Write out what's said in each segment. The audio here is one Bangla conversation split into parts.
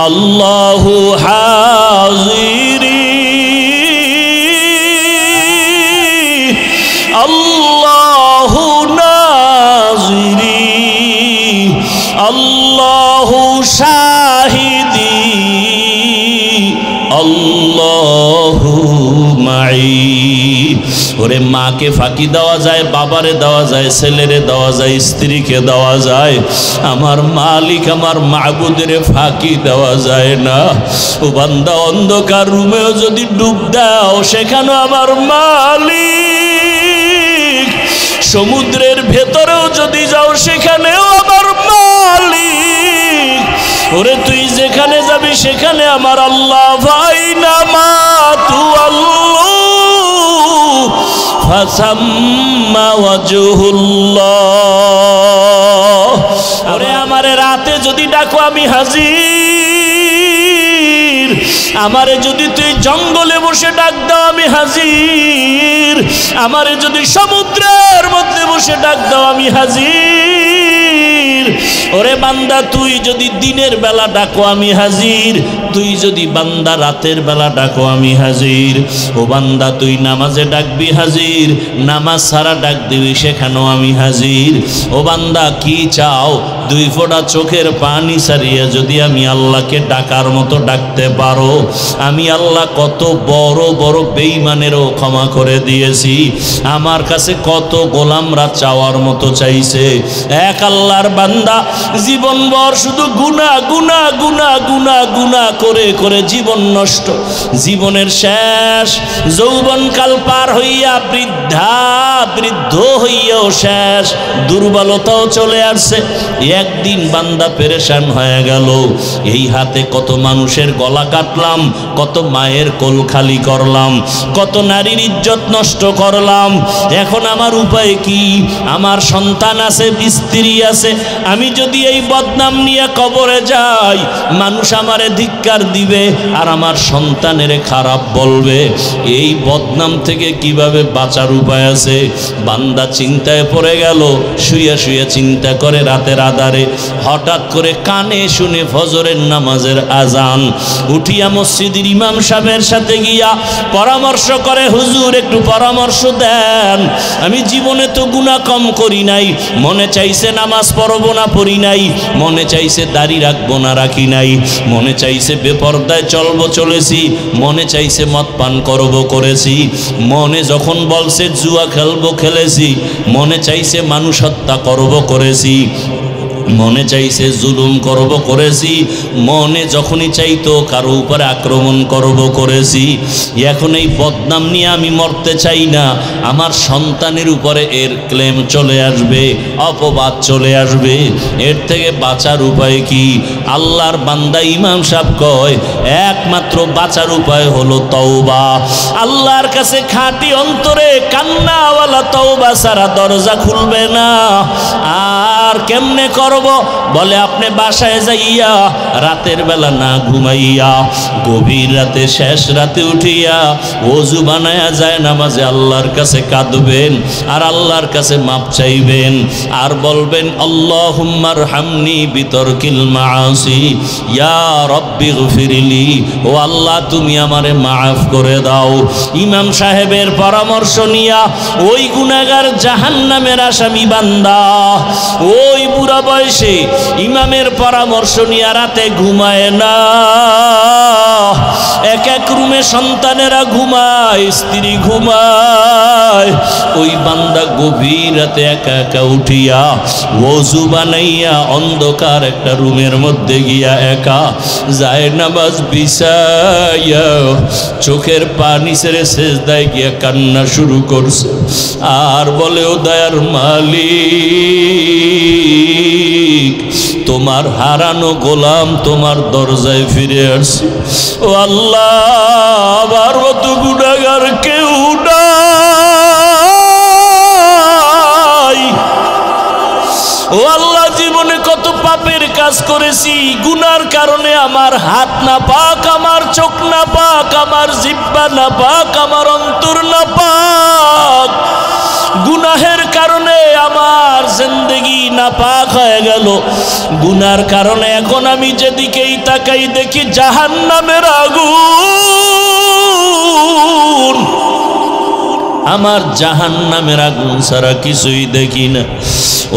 আল্লাহু হাজিরি আল্লাহু নাজিরি আল্লাহু শাহিদি আল্লাহু মাই। ওরে মাকে ফাঁকি দেওয়া যায়, বাবারে দেওয়া যায়, ছেলেরে দেওয়া যায়, স্ত্রীকে দেওয়া যায়, আমার মালিক আমার মাবুদের ফাঁকি দেওয়া যায় না। ও বান্দা, অন্ধকার রুমেও যদি ডুব দাও সেখানে আমার মালিক, সমুদ্রের ভেতরেও যদি যাও সেখানেও আমার মালিক। ওরে তুই যেখানে যাবি সেখানে আমার আল্লাহ। ফাইনা মা তু আল্লাহ ফাসাম্মা ওয়াজহুল্লাহ। ওরে আমারে রাতে যদি ডাকো আমি হাজির, আমারে যদি তুই জঙ্গলে বসে ডাক দাও আমি হাজির, আমারে যদি সমুদ্রের মধ্যে বসে ডাক দাও আমি হাজির। ওরে বান্দা, তুই যদি দিনের বেলা ডাকো আমি হাজির, তুই যদি বান্দা রাতের বেলা ডাকো আমি হাজির। ও বান্দা, তুই নামাজে ডাকবি হাজির, নামাজ ছাড়া ডাক দিবি সেখানেও আমি হাজির। ও বান্দা, কি চাও? দুই ফোঁটা চোখের পানি ছাড়িয়ে যদি আমি আল্লাহকে ডাকার মতো ডাকতে পারো, আমি আল্লাহ কত বড় বড় বেঈমানেরও ক্ষমা করে দিয়েছি। আমার কাছে কত গোলামরা চাওয়ার মতো চাইছে। এক আল্লাহর বান্দা জীবনভর শুধু গুনাহ গুনাহ গুনাহ গুনাহ গুনাহ করে করে জীবন নষ্ট। জীবনের শেষ যৌবনকাল পার হইয়া বৃদ্ধ হইয়াও শেষ, দুর্বলতাও চলে আসছে। একদিন বান্দা পেরেশান হয়ে গেল, এই হাতে কত মানুষের গলা কাটলাম, কত মায়ের কোল খালি করলাম, কত নারীর ইজ্জত নষ্ট করলাম। এখন আমার উপায় কি? আমার সন্তান আছে, স্ত্রী আছে, আমি যদি এই বদনাম নিয়ে কবরে যাই, মানুষ আমারে ধিক্কার দিবে আর আমার সন্তানের খারাপ বলবে। এই বদনাম থেকে কিভাবে বাঁচার উপায় আছে? বান্দা চিন্তায় পড়ে গেল, শুয়ে শুয়ে চিন্তা করে রাতের আধারে। হঠাৎ করে কানে শুনে ফজরের নামাজের আজান। উঠিয়া মসজিদের ইমাম সাহেবের সাথে গিয়া পরামর্শ করে, হুজুর একটু পরামর্শ দেন, আমি জীবনে তো গুনাহ কম করি নাই, মনে চাইছে নামাজ পড়বো না পড়ি নাই, মনে চাইছে দাড়ি রাখবো না রাখি নাই, মনে চাইছে বেপরদায় চলবো চলেছি, মনে চাইছে মদ পান করবো করেছি, মনে যখন বলছে জুয়া খেলবো খেলেছি, মনে চাইছে মানুষ হত্যা করবো করেছি, মনে চাইছে জুলুম করব করেছি, মনে যখনই চাইতো কারো উপরে আক্রমণ করব করেছি। এখন এই বদনাম নিয়ে আমি মরতে চাই না, আমার সন্তানের উপরে এর ক্লেম চলে আসবে, অপবাদ চলে আসবে। এর থেকে বাঁচার উপায় কি? আল্লাহর বান্দা ইমাম সাহেব কয়, একমাত্র বাঁচার উপায় হলো তওবা। আল্লাহর কাছে খাঁটি অন্তরে কান্নাওয়ালা তওবা ছাড়া দরজা খুলবে না। আর কেমনে করব? বলে আপনি বাসায় যাইয়া রাতের বেলা না ঘুমাইয়া গভীর রাতে শেষ রাতে উঠিয়া ওযু বানায়া যায় নামাজে আল্লাহর কাছে কাঁদবেন আর আল্লাহর কাছে মাপ চাইবেন আর বলবেন আল্লাহুম্মা রহমনি বিতরকিল মাআসি ইয়া রাব্বি গফিরলি। ও আল্লাহ, তুমি আমারে মাফ করে দাও। ইমাম সাহেবের পরামর্শ নিয়া ওই গুনাহগার জাহান্নামের আসামি বান্দা ওই বুড়া বয়সে ইমামের পরামর্শ নিয়ে রাতে ঘুমায় না। এক এক রুমে সন্তানেরা ঘুমায়, স্ত্রী ঘুমায়। ওই বান্দা গভীর রাতে একা একা উঠিয়া ওযু বানাইয়া অন্ধকার একটা রুমের মধ্যে গিয়া একা যায় নামাজ বিছাইয়া চোখের পানি ছেড়ে সেজদায় গিয়া কান্না শুরু করছে আর বলে, ও দয়ার মালিক, তোমার হারানো গোলাম তোমার দরজায় ফিরে আসছে। ও আল্লাহ, আমার মতো গুনাহগার কেউ নাই। ও আল্লাহ, জীবনে কত পাপের কাজ করেছি, গুনার কারণে আমার হাত না পাক, আমার চোখ না পাক, আমার জিহ্বা না পাক, আমার অন্তর না পাক। গুনাহের কারণে আমার জিন্দেগি নাপাক হয়ে গেল, গুনার কারণে এখন আমি যেদিকেই তাকাই দেখি জাহান্নামের আগুন, আমার জাহান্নামের আগুন ছাড়া কিছুই দেখি না।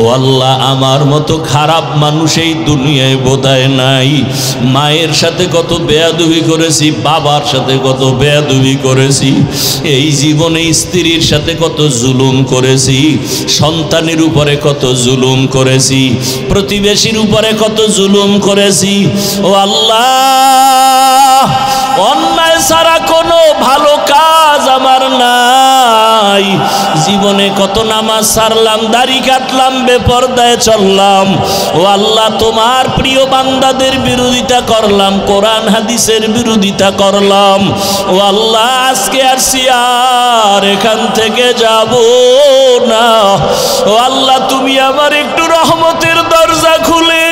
ও আল্লাহ, আমার মতো খারাপ মানুষ এই দুনিয়ায় বোধহয় নাই। মায়ের সাথে কত বেয়াদবি করেছি, বাবার সাথে কত বেয়াদবি করেছি, এই জীবনে স্ত্রীর সাথে কত জুলুম করেছি, সন্তানের উপরে কত জুলুম করেছি, প্রতিবেশীর উপরে কত জুলুম করেছি। ও আল্লাহ, অন্যায় ছাড়া কোনো ভালো কাজ আমার নাই। জীবনে কত নামাজ ছাড়লাম, দাড়ি কাটলাম, বেপরদায় চললাম। ও আল্লাহ, তোমার প্রিয় বান্দাদের বিরোধিতা করলাম, কোরআন হাদিসের বিরোধিতা করলাম। ও আল্লাহ, আজকে আসছি আর এখান থেকে যাব না। ও আল্লাহ, তুমি আমার একটু রহমতের দরজা খুলে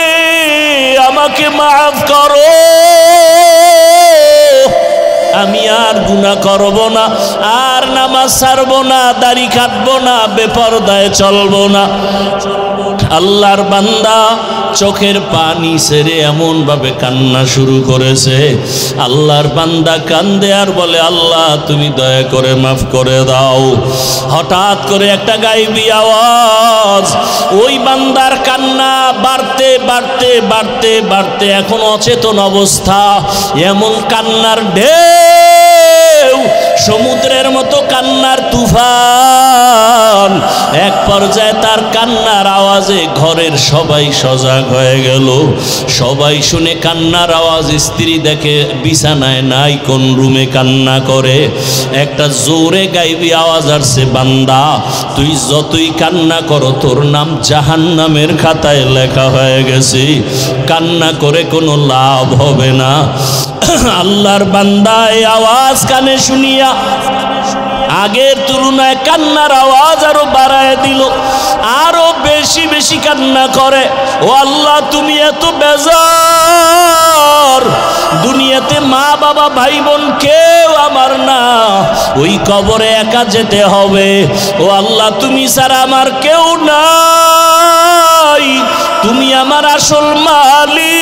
আমাকে মাফ করো। আমি আর গুনাহ করব না, আর নামাজ ছাড়ব না, দাড়ি কাটবো না, বেপরদায় চলবো না। আল্লাহর বান্দা চোখের পানি ছেড়ে এমন ভাবে কান্না শুরু করেছে। আল্লাহর বান্দা কান্দে আর বলে, আল্লাহ তুমি দয়া করে মাফ করে দাও। হঠাৎ করে একটা গায়েবী আওয়াজ, ওই বান্দার কান্না বাড়তে বাড়তে বাড়তে বাড়তে এখন অচেতন অবস্থা। এমন কান্নার ঢেউ, সমুদ্রের মতো কান্নার তুফান। এক পর্যায়ে তার কান্নার আওয়াজে ঘরের সবাই সজাগ হয়ে গেল। সবাই শুনে কান্নার আওয়াজ, স্ত্রী দেখে বিছানায় নাই, কোন রুমে কান্না করে। একটা জোরে গাইবি আওয়াজ আসছে, বান্দা তুই যতই কান্না করো তোর নাম জাহান্নামের খাতায় লেখা হয়ে গেছে, কান্না করে কোনো লাভ হবে না। আল্লাহর বান্দা এই আওয়াজ কানে শুনিয়া আগের তুলনায় কান্নার আওয়াজ আরো বাড়ায় দিল, আরো বেশি বেশি কান্না করে। ও আল্লাহ, তুমি এত বেজার, দুনিয়াতে মা বাবা ভাই বোন কেউ আমার না, ওই কবরে একা যেতে হবে। ও আল্লাহ, তুমি ছাড়া আমার কেউ নাই, তুমি আমার আসল মালিক।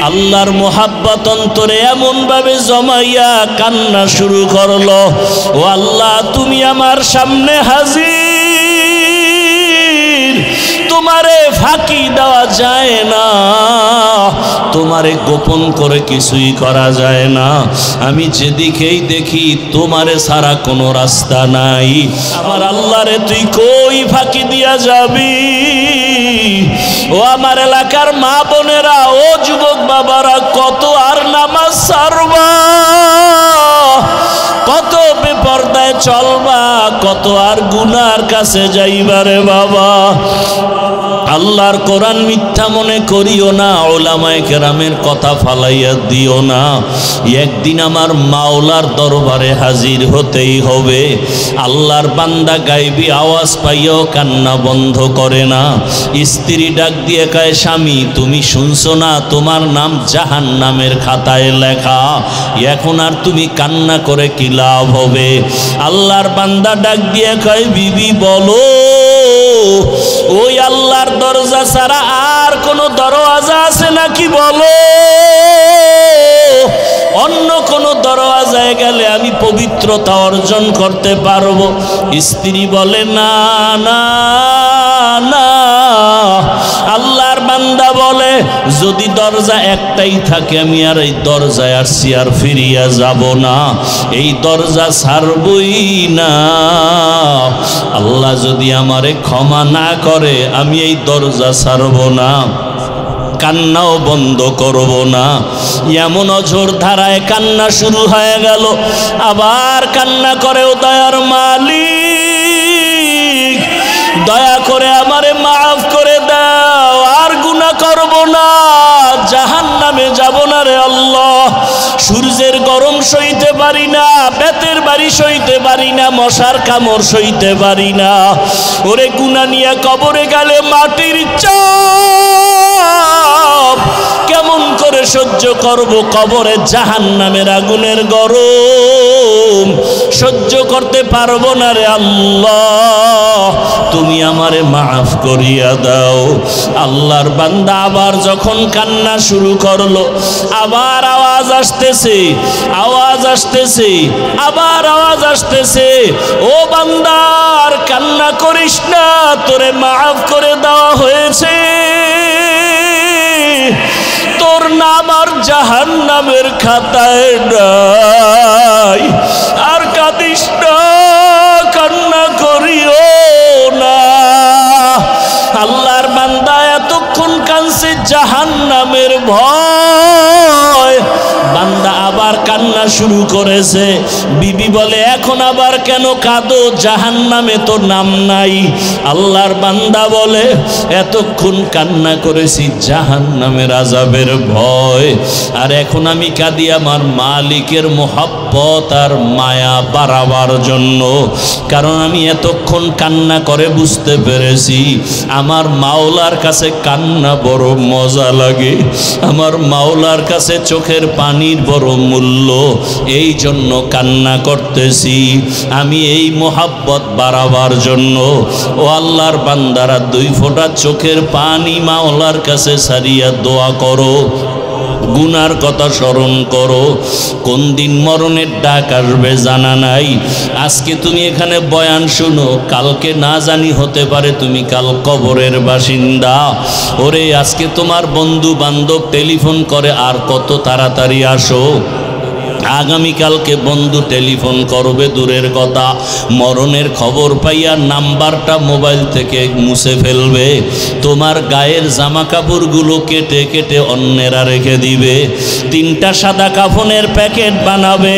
আল্লাহর মোহাব্বত অন্তরে এমন ভাবে জমাইয়া কান্না শুরু করলো। ও আল্লাহ, তুমি আমার সামনে হাজির, তোমারে ফাঁকি দেওয়া যায় না, তোমারে গোপন করে কিছুই করা যায় না। আমি যেদিকেই দেখি তোমারে ছাড়া কোনো রাস্তা নাই। আমার আল্লাহরে তুই কই ফাঁকি দিয়া যাবি? ও আমার এলাকার মা বোনেরা, ও যুবক বাবারা, কত আর নামাজ ছাড়বা, কত বেপরদায় চলবা, কত আর গুনার কাছে যাইবারে বাবা। আল্লাহর কোরআন মিথ্যা মনে করিও না, ওলামায়ে কেরামের কথা ফালাইয়া দিও না। একদিন আমার মাওলার দরবারে হাজির হতেই হবে। আল্লাহর বান্দা গায়েবী আওয়াজ পাইয়াও কান্না বন্ধ করে না। স্ত্রী ডাক দিয়ে কয়, স্বামী তুমি শুনছো না, তোমার নাম জাহান্নামের খাতায় লেখা, এখন আর তুমি কান্না করে কি লাভ হবে? আল্লাহর বান্দা ডাক দিয়ে কয়, বিবি বলো, ওই আল্লাহর দরজা ছাড়া আর কোনো দরওয়াজা আছে নাকি বলো? অন্য কোনো দরওয়াজায় গেলে আমি পবিত্রতা অর্জন করতে পারবো। স্ত্রী বলে, না না না। আল্লাহর বান্দা বলে, যদি দরজা একটাই থাকে আমি আর এই দরজায় আসছি, আর ফিরিয়া যাব না, এই দরজা ছাড়বই না। আল্লাহ যদি আমারে ক্ষমা না করে আমি এই দরজা ছাড়ব না, কান্নাও বন্ধ করব না। এমন অঝোর ধারায় কান্না শুরু হয়ে গেল। আবার কান্না করে, ও দয়ার মালিক, দয়া করে আমারে মাফ করে দাও, আর গুনাহ করব না, জাহান্নামে যাব না রে আল্লাহ। সূর্যের গরম সইতে পারি না, বেতের বাড়ি সইতে পারি না, মশার কামড় সইতে পারি না। ওরে গুনাহ নিয়ে কবরে গেলে মাটির চাপ কেমন করে সহ্য করব? কবরে জাহান্নামের আগুনের গরম সহ্য করতে পারবো না রে আল্লাহ, তুমি আমারে মাফ করিয়া দাও। আল্লাহর বান্দা আবার যখন কান্না শুরু করলো, আবার আওয়াজ আসতেছে, আওয়াজ আসতেছে, আবার আওয়াজ আসতেছে, ও বান্দার কান্না করিস না, তোরে মাফ করে দেওয়া হয়েছে, তোর নাম আর জাহান্নামের খাতায় নাই, আর কাঁদিস না, কান্না করিও না। আল্লাহর বান্দা এতক্ষণ কাঁদছে জাহান্নামের ভয়, বান্দা আবার কান্না শুরু করেছে। বিবি বলে, এখন আবার কেন কাঁদো, জাহান্নামে তো নাম নাই। আল্লাহর বান্দা বলে, এতক্ষণ কান্না করেছি জাহান্নামের আযাবের ভয়, আর এখন আমি কাঁদি আমার মালিকের মোহাব্বত আর মায়া বাড়াবার জন্য। কারণ আমি এতক্ষণ কান্না করে বুঝতে পেরেছি আমার মাওলার কাছে কান্না বড় মজা লাগে, আমার মাওলার কাছে চোখের পানির বড় মূল্য, এই জন্য কান্না করতেছি আমি এই মোহাব্বত বাড়াবার জন্য। ও আল্লাহর বান্দারা, 2 ফোঁটা চোখের পানি মাওলার কাছে সারিয়া দোয়া করো, গুনার কথা স্মরণ করো। কোন দিন মরণের ডাক আসবে জানা নাই। আজকে তুমি এখানে বয়ান শুনো, কালকে না জানি হতে পারে তুমি কাল কবরের বাসিন্দা। ওরে আজকে তোমার বন্ধু বান্ধব টেলিফোন করে, আর কত তাড়াতাড়ি আসো। আগামীকালকে বন্ধু টেলিফোন করবে দূরের কথা, মরণের খবর পাইয়া নাম্বারটা মোবাইল থেকে মুছে ফেলবে, তোমার গায়ের জামা কাপড়গুলো কেটে কেটে অন্যেরা রেখে দিবে, 3টা সাদা কাফনের প্যাকেট বানাবে।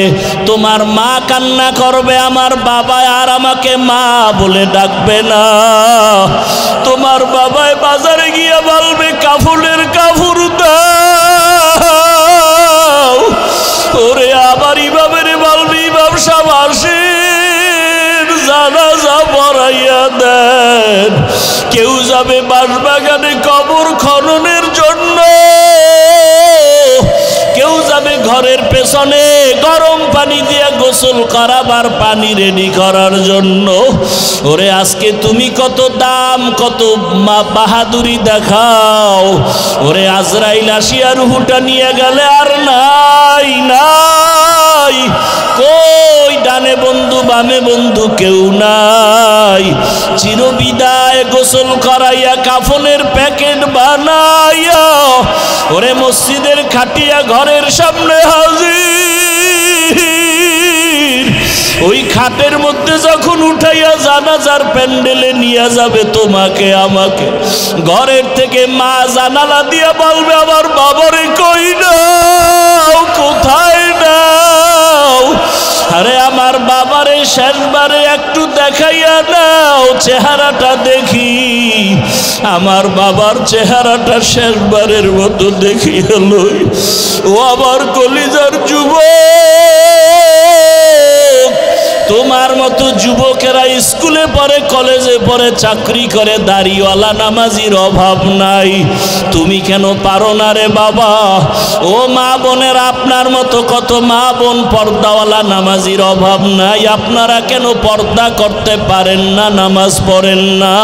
তোমার মা কান্না করবে, আমার বাবা আর আমাকে মা বলে ডাকবে না। তোমার বাবাই বাজারে গিয়ে বলবে, কাফনের কাপড় দাও। ওরে আবার ইমামের বলবি, ইমাম সাহেব আসেন, জানাজা পড়াইয়া দেন। কেউ যাবে বাঁশবাগানে কবর খননের জন্য, কেউ যাবে ঘরের পেছনে গরম পানি দিয়ে গোসল করাবার পানি রেডি করার জন্য। ওরে আজকে তুমি কত দাম, কত বাহাদুরি দেখাও। ওরে আজরাইল আসিয়া রুহুটা নিয়ে গেলে আর নাই নাই, কই ডানে বন্ধু বামে বন্ধু কেউ নাই। চিরবিদায় গোসল করাইয়া কাফনের প্যাকেট বানাইয়া ওরে মসজিদের খাটিয়া ঘরের সামনে হাজির। ওই খাটের মধ্যে যখন উঠাইয়া জানাজার প্যান্ডেলে নিয়ে যাবে তোমাকে আমাকে, ঘরের থেকে মা জানালা দিয়া বলবে, আমার বাবারে কই নাও, কোথায় নাও? আরে আমার বাবারে শেষবারে একটু দেখাইয়া নাও, চেহারাটা দেখি। আমার বাবার চেহারাটা শেষবারের মতো দেখিয়া লই। ও আমার কলিজার যুবক, তোমার মতো যুবকেরা স্কুলে পড়ে, কলেজে পড়ে, চাকরি করে, দাড়িওয়ালা নামাজির অভাব নাই। তুমি কেন পারো না রে বাবা? ও মা বোনের, আপনার মতো কত মা বোন পর্দাওয়ালা নামাজির অভাব নাই। আপনারা কেন পর্দা করতে পারেন না, নামাজ পড়েন না?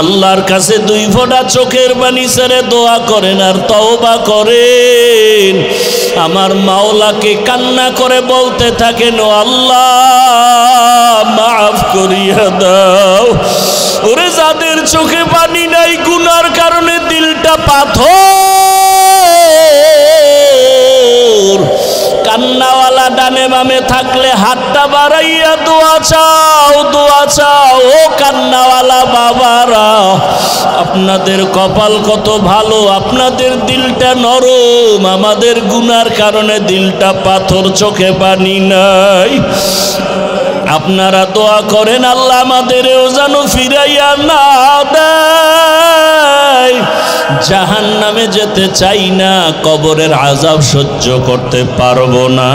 আল্লাহর কাছে 2 ফোঁটা চোখের পানি ছেড়ে দোয়া করেন আর তওবা করেন। আমার মাওলাকে কান্না করে বলতে থাকেন, ও আল্লাহ মাফ করিয়া দাও। ওরে যাদের চোখে পানি নাই, গুনার কারণে দিলটা পাথর, কান্নাওয়ালা ডানে বামে থাকলে হাতটা বাড়াইয়া দোয়া চাও, দোয়া চাও। ও কান্নাওয়ালা বাবারা, আপনাদের কপাল কত ভালো, আপনাদের দিলটা নরম। আমাদের গুনার কারণে দিলটা পাথর, চোখে পানি নাই। আপনারা দোয়া করেন, আল্লাহ আমাদেরও যেন ফিরাইয়া না দেয়। জাহান্নামে যেতে চাই না, কবরের আযাব সহ্য করতে পারবো না।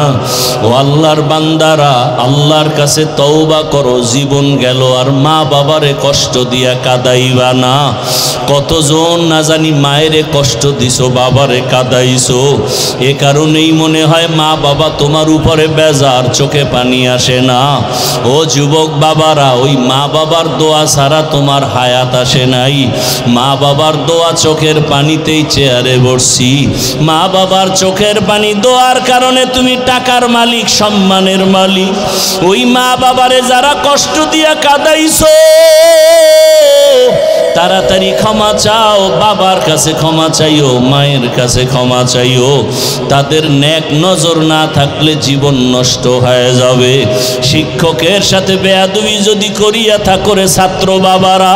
ও আল্লাহর বান্দারা, আল্লাহর কাছে তওবা করো, জীবন গেল আর মা বাবারে কষ্ট দিয়া কাঁদাইবা না। কতজন না জানি মায়েরে কষ্ট দিছো, বাবারে কাঁদাইছো, এ কারণেই মনে হয় মা বাবা তোমার উপরে বেজার, চোখে পানি আসে না। ও যুবক বাবারা, ওই মা বাবার দোয়া ছাড়া তোমার হায়াত আসে নাই। মা বাবার দোয়া চোখের পানিতেই চেয়ারে বসছি। মা বাবার চোখের পানি দোয়ার কারণে তুমি টাকার মালিক, সম্মানের মালিক। ওই মা বাবারে যারা কষ্ট দিয়া কাঁদাইছো, তাড়াতাড়ি ক্ষমা চাও, বাবার কাছে ক্ষমা চাইও, মায়ের কাছে ক্ষমা চাইও। তাদের নেক নজর না থাকলে জীবন নষ্ট হয়ে যাবে। শিক্ষকের সাথে বেয়াদবি যদি করিয়া থাকরে ছাত্র বাবারা,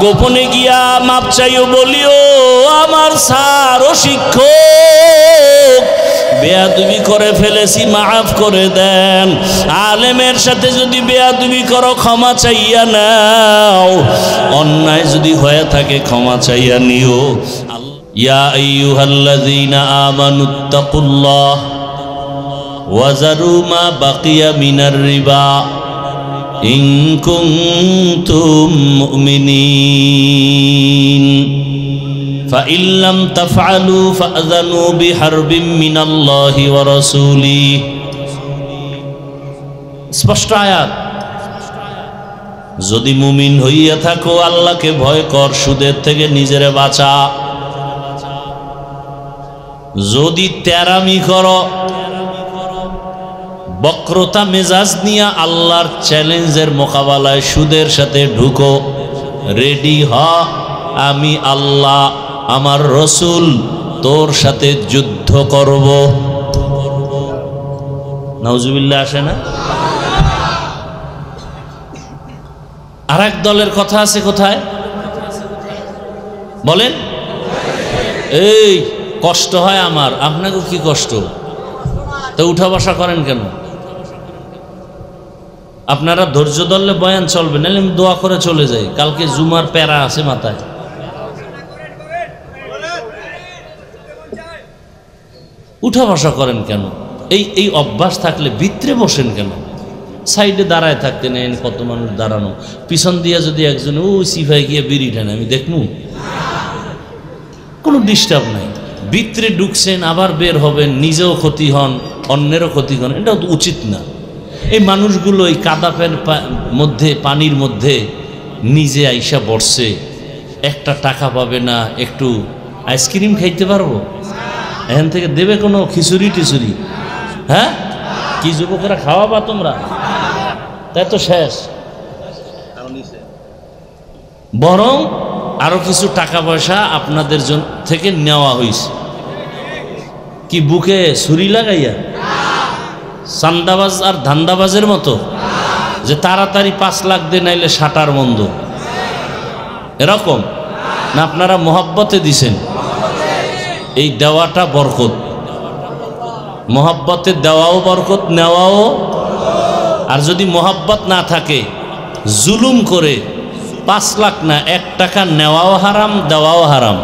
গোপনে গিয়া মাপ চাইও, বলিও আমার স্যার ও শিক্ষক, বেয়াদবি করে ফেলেছি, মাফ করে দেন। আলেমের সাথে যদি বেয়াদবি করো, ক্ষমা চাইয়া নাও। অন্যায় যদি হয়ে থাকে ক্ষমা চাইয়া নিও। ইয়া আইয়ুহাল্লাযীনা আমানুত্তাকুল্লাহ ওয়া যারু মা বাকিয়া মিনার রিবা ইন কুনতুম মুমিনিন فإن لم تفعلوا فأذنوا بحرب من الله ورسوله। স্পষ্ট আয়াত। যদি মুমিন হইয়া থাকো, আল্লাহকে ভয় কর, সুদের থেকে নিজেরে বাঁচা। যদি তেরামি করো, বক্রতা মেজাজ নিয়ে আল্লাহর চ্যালেঞ্জের মোকাবেলায় সুদের সাথে ঢুকো, রেডি হ, আমি আল্লাহ আমার রসুল তোর সাথে যুদ্ধ করব। নাউজুবিল্লাহ আসে না? আর এক দলের কথা আছে কোথায় বলেন? এই কষ্ট হয় আমার, আপনাকে কি কষ্ট? তো উঠা বসা করেন কেন? আপনারা ধৈর্য ধরলে বয়ান চলবে, নাহলে আমি দোয়া করে চলে যাই। কালকে জুমার প্যারা আছে মাথায়। উঠা বসা করেন কেন? এই অভ্যাস থাকলে ভিতরে বসেন কেন? সাইডে দাঁড়ায় থাকতে নেন, কত মানুষ দাঁড়ানো। পিছন দিয়া যদি একজন ও সিফাই গিয়ে বিড়ি টানে, আমি দেখমু? কোনো ডিস্টার্ব নাই। ভিতরে ঢুকছেন, আবার বের হবেন, নিজেও ক্ষতি হন, অন্যেরও ক্ষতি হন, এটা তো উচিত না। এই মানুষগুলো এই কাদাপের মধ্যে, পানির মধ্যে নিজে আইসা বসছে, একটা টাকা পাবে না, একটু আইসক্রিম খাইতে পারবো? এখান থেকে দেবে কোনো খিচুড়ি টিচুড়ি? হ্যাঁ, কি যুবকেরা খাওয়াবা তোমরা? তাই তো শেষ। বরং আরো কিছু টাকা পয়সা আপনাদের জন্য থেকে নেওয়া হয়েছে। কি বুকে ছুরি লাগাইয়া? চান্দাবাজ আর ধান্দাবাজের মতো যে তাড়াতাড়ি 5 লাখ দে, নাইলে শাটার বন্ধ, এরকম না? আপনারা মোহাব্বতে দিছেন। এই দেওয়াটা বরকত, মোহাব্বতে দেওয়াও বরকত, নেওয়াও। আর যদি মোহাব্বত না থাকে, জুলুম করে 5 লাখ না 1 টাকা নেওয়াও হারাম, দেওয়াও হারাম।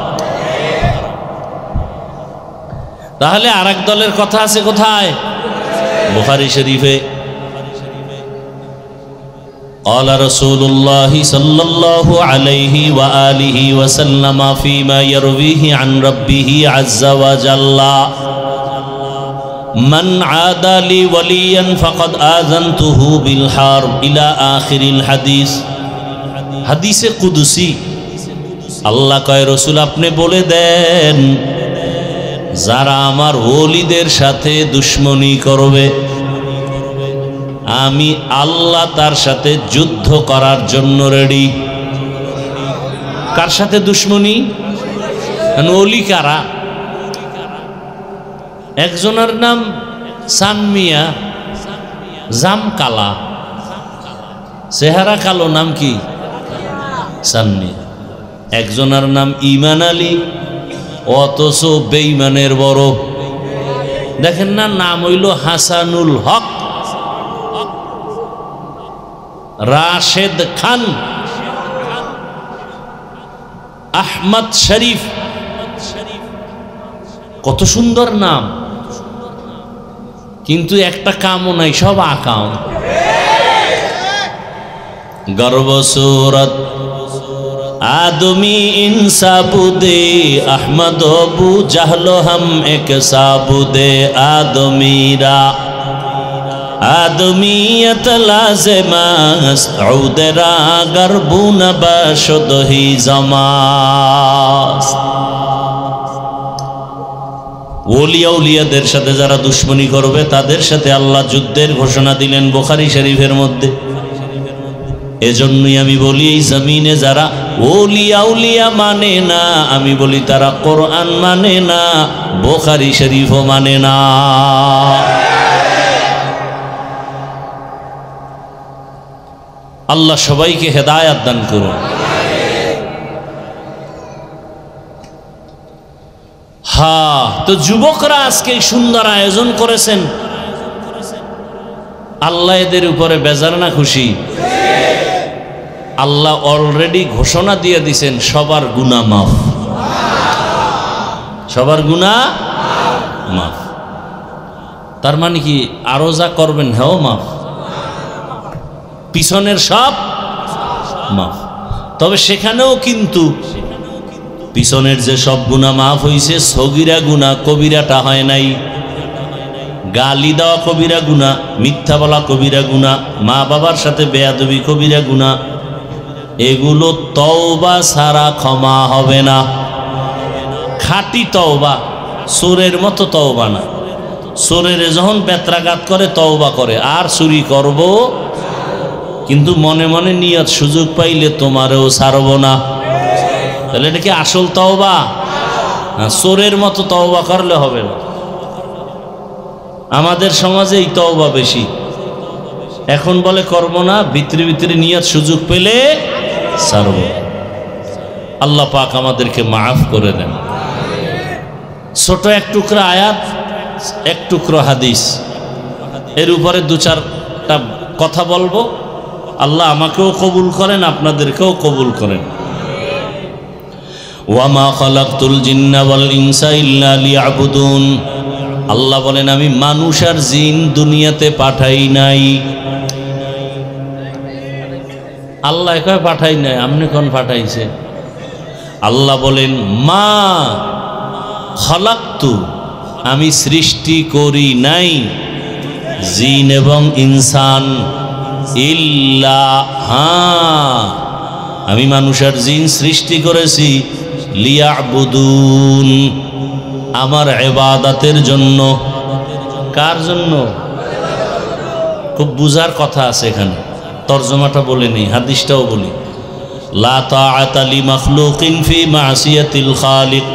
তাহলে আর এক দলের কথা আছে কোথায়? বুখারী শরীফে قال رسول الله صلى الله عليه وآله وسلم فيما يرويه عن ربه عز وجل من عادى لي وليا فقد آذنته بالحرب إلى آخر الحديث। হাদিসে কুদসি আল্লাহ কয়, রসুল আপনি বলে দেন, যারা আমার ওলিদের সাথে দুশ্মনী করবে, আমি আল্লাহ তার সাথে যুদ্ধ করার জন্য রেডি। কার সাথে দুশ্মনী? ওলি কারা? একজনের নাম সানমিয়া, জাম কালা, চেহারা কালো, নাম কি? সানমিয়া। একজনের নাম ইমান আলী, অথচ বেঈমানের বড়। দেখেন না, নাম হইল হাসানুল হক, রাশেদ খান, আহমদ শরীফ, কত সুন্দর নাম, কিন্তু একটা কামও নাই, সব আকাম। গর্ব সুরত आदमी इंसाबुदे अहमद अबू जहलो हम एक साबुदे आदमीरा आदमीयत लाज़िमास औदरा गरबुन बशदही जमास। ওলিয়া উলিয়াদের সাথে যারা দুশ্মনী করবে তাদের সাথে আল্লাহ যুদ্ধের ঘোষণা দিলেন বুখারী শরীফের মধ্যে। এজন্যই আমি বলি এই জমিনে যারা ওলিয়া উলিয়া মানে না, আমি বলি তারা কোরআন মানে না, বুখারী শরীফও মানে না। আল্লাহ সবাইকে হেদায়েত দান করুন। হ্যাঁ, তো যুবকরা আজকে সুন্দর আয়োজন করেছেন, আল্লাহ এদের উপরে বেজার না খুশি? আল্লাহ অলরেডি ঘোষণা দিয়ে দিছেন সবার গুনাহ মাফ, সবার গুনাহ মাফ। তার মানে কি আরো যা করবেন হ্যাঁ মাফ, পিছনের সব মাফ। তবে সেখানেও কিন্তু পিছনের যে সব গুনাহ মাফ হইছে, সগীরা গুনাহ কবিরাটা হয় নাই। গালি দেওয়া কবিরা গুনাহ, মিথ্যা বলা কবিরা গুনাহ, মা বাবার সাথে বেয়াদবি কবিরা গুনাহ, এগুলো তওবা ছাড়া ক্ষমা হবে না। খাঁটি তওবা, চোরের মতো তওবা না। চোরের যখন বেত্রাঘাত করে তওবা করে আর চুরি করব, কিন্তু মনে মনে নিয়ত সুযোগ পাইলে তোমারেও ছাড়ব না, তাহলে এটা কি আসল তওবা? চোরের মতো তওবা করলে হবে না। আমাদের সমাজে এই তওবা বেশি। এখন বলে করব না, ভিতরে ভিতরে নিয়ত সুযোগ পেলে ছাড়ব। আল্লাহ পাক আমাদেরকে মাফ করে দেন। ছোট এক টুকরা আয়াত, এক টুকরো হাদিস, এর উপরে দু চারটা কথা বলবো। আল্লাহ আমাকেও কবুল করেন, আপনাদেরকেও কবুল করেন। ওয়ামা খালাকতুল জিন্না ওয়াল ইনসা ইল্লা লিয়াবুদুন। আল্লাহ বলেন আমি মানুষ আর জিন দুনিয়াতে পাঠাই নাই। আল্লাহ কয় পাঠাই নাই, আপনি কোন পাঠাইছে? আল্লাহ বলেন মা খালাকতু, আমি সৃষ্টি করি নাই জিন এবং ইনসান, ইল্লা, হ্যাঁ আমি মানুষ আর জিন সৃষ্টি করেছি লিয়াবুদুন, আমার ইবাদতের জন্য। কার জন্য? খুব বুঝার কথা আছে এখানে, তরজমাটা বলে নেই, হাদিসটাও বলি। লা তাআতা লিমাখলুকিন ফি মাসিয়াতিল খালিক।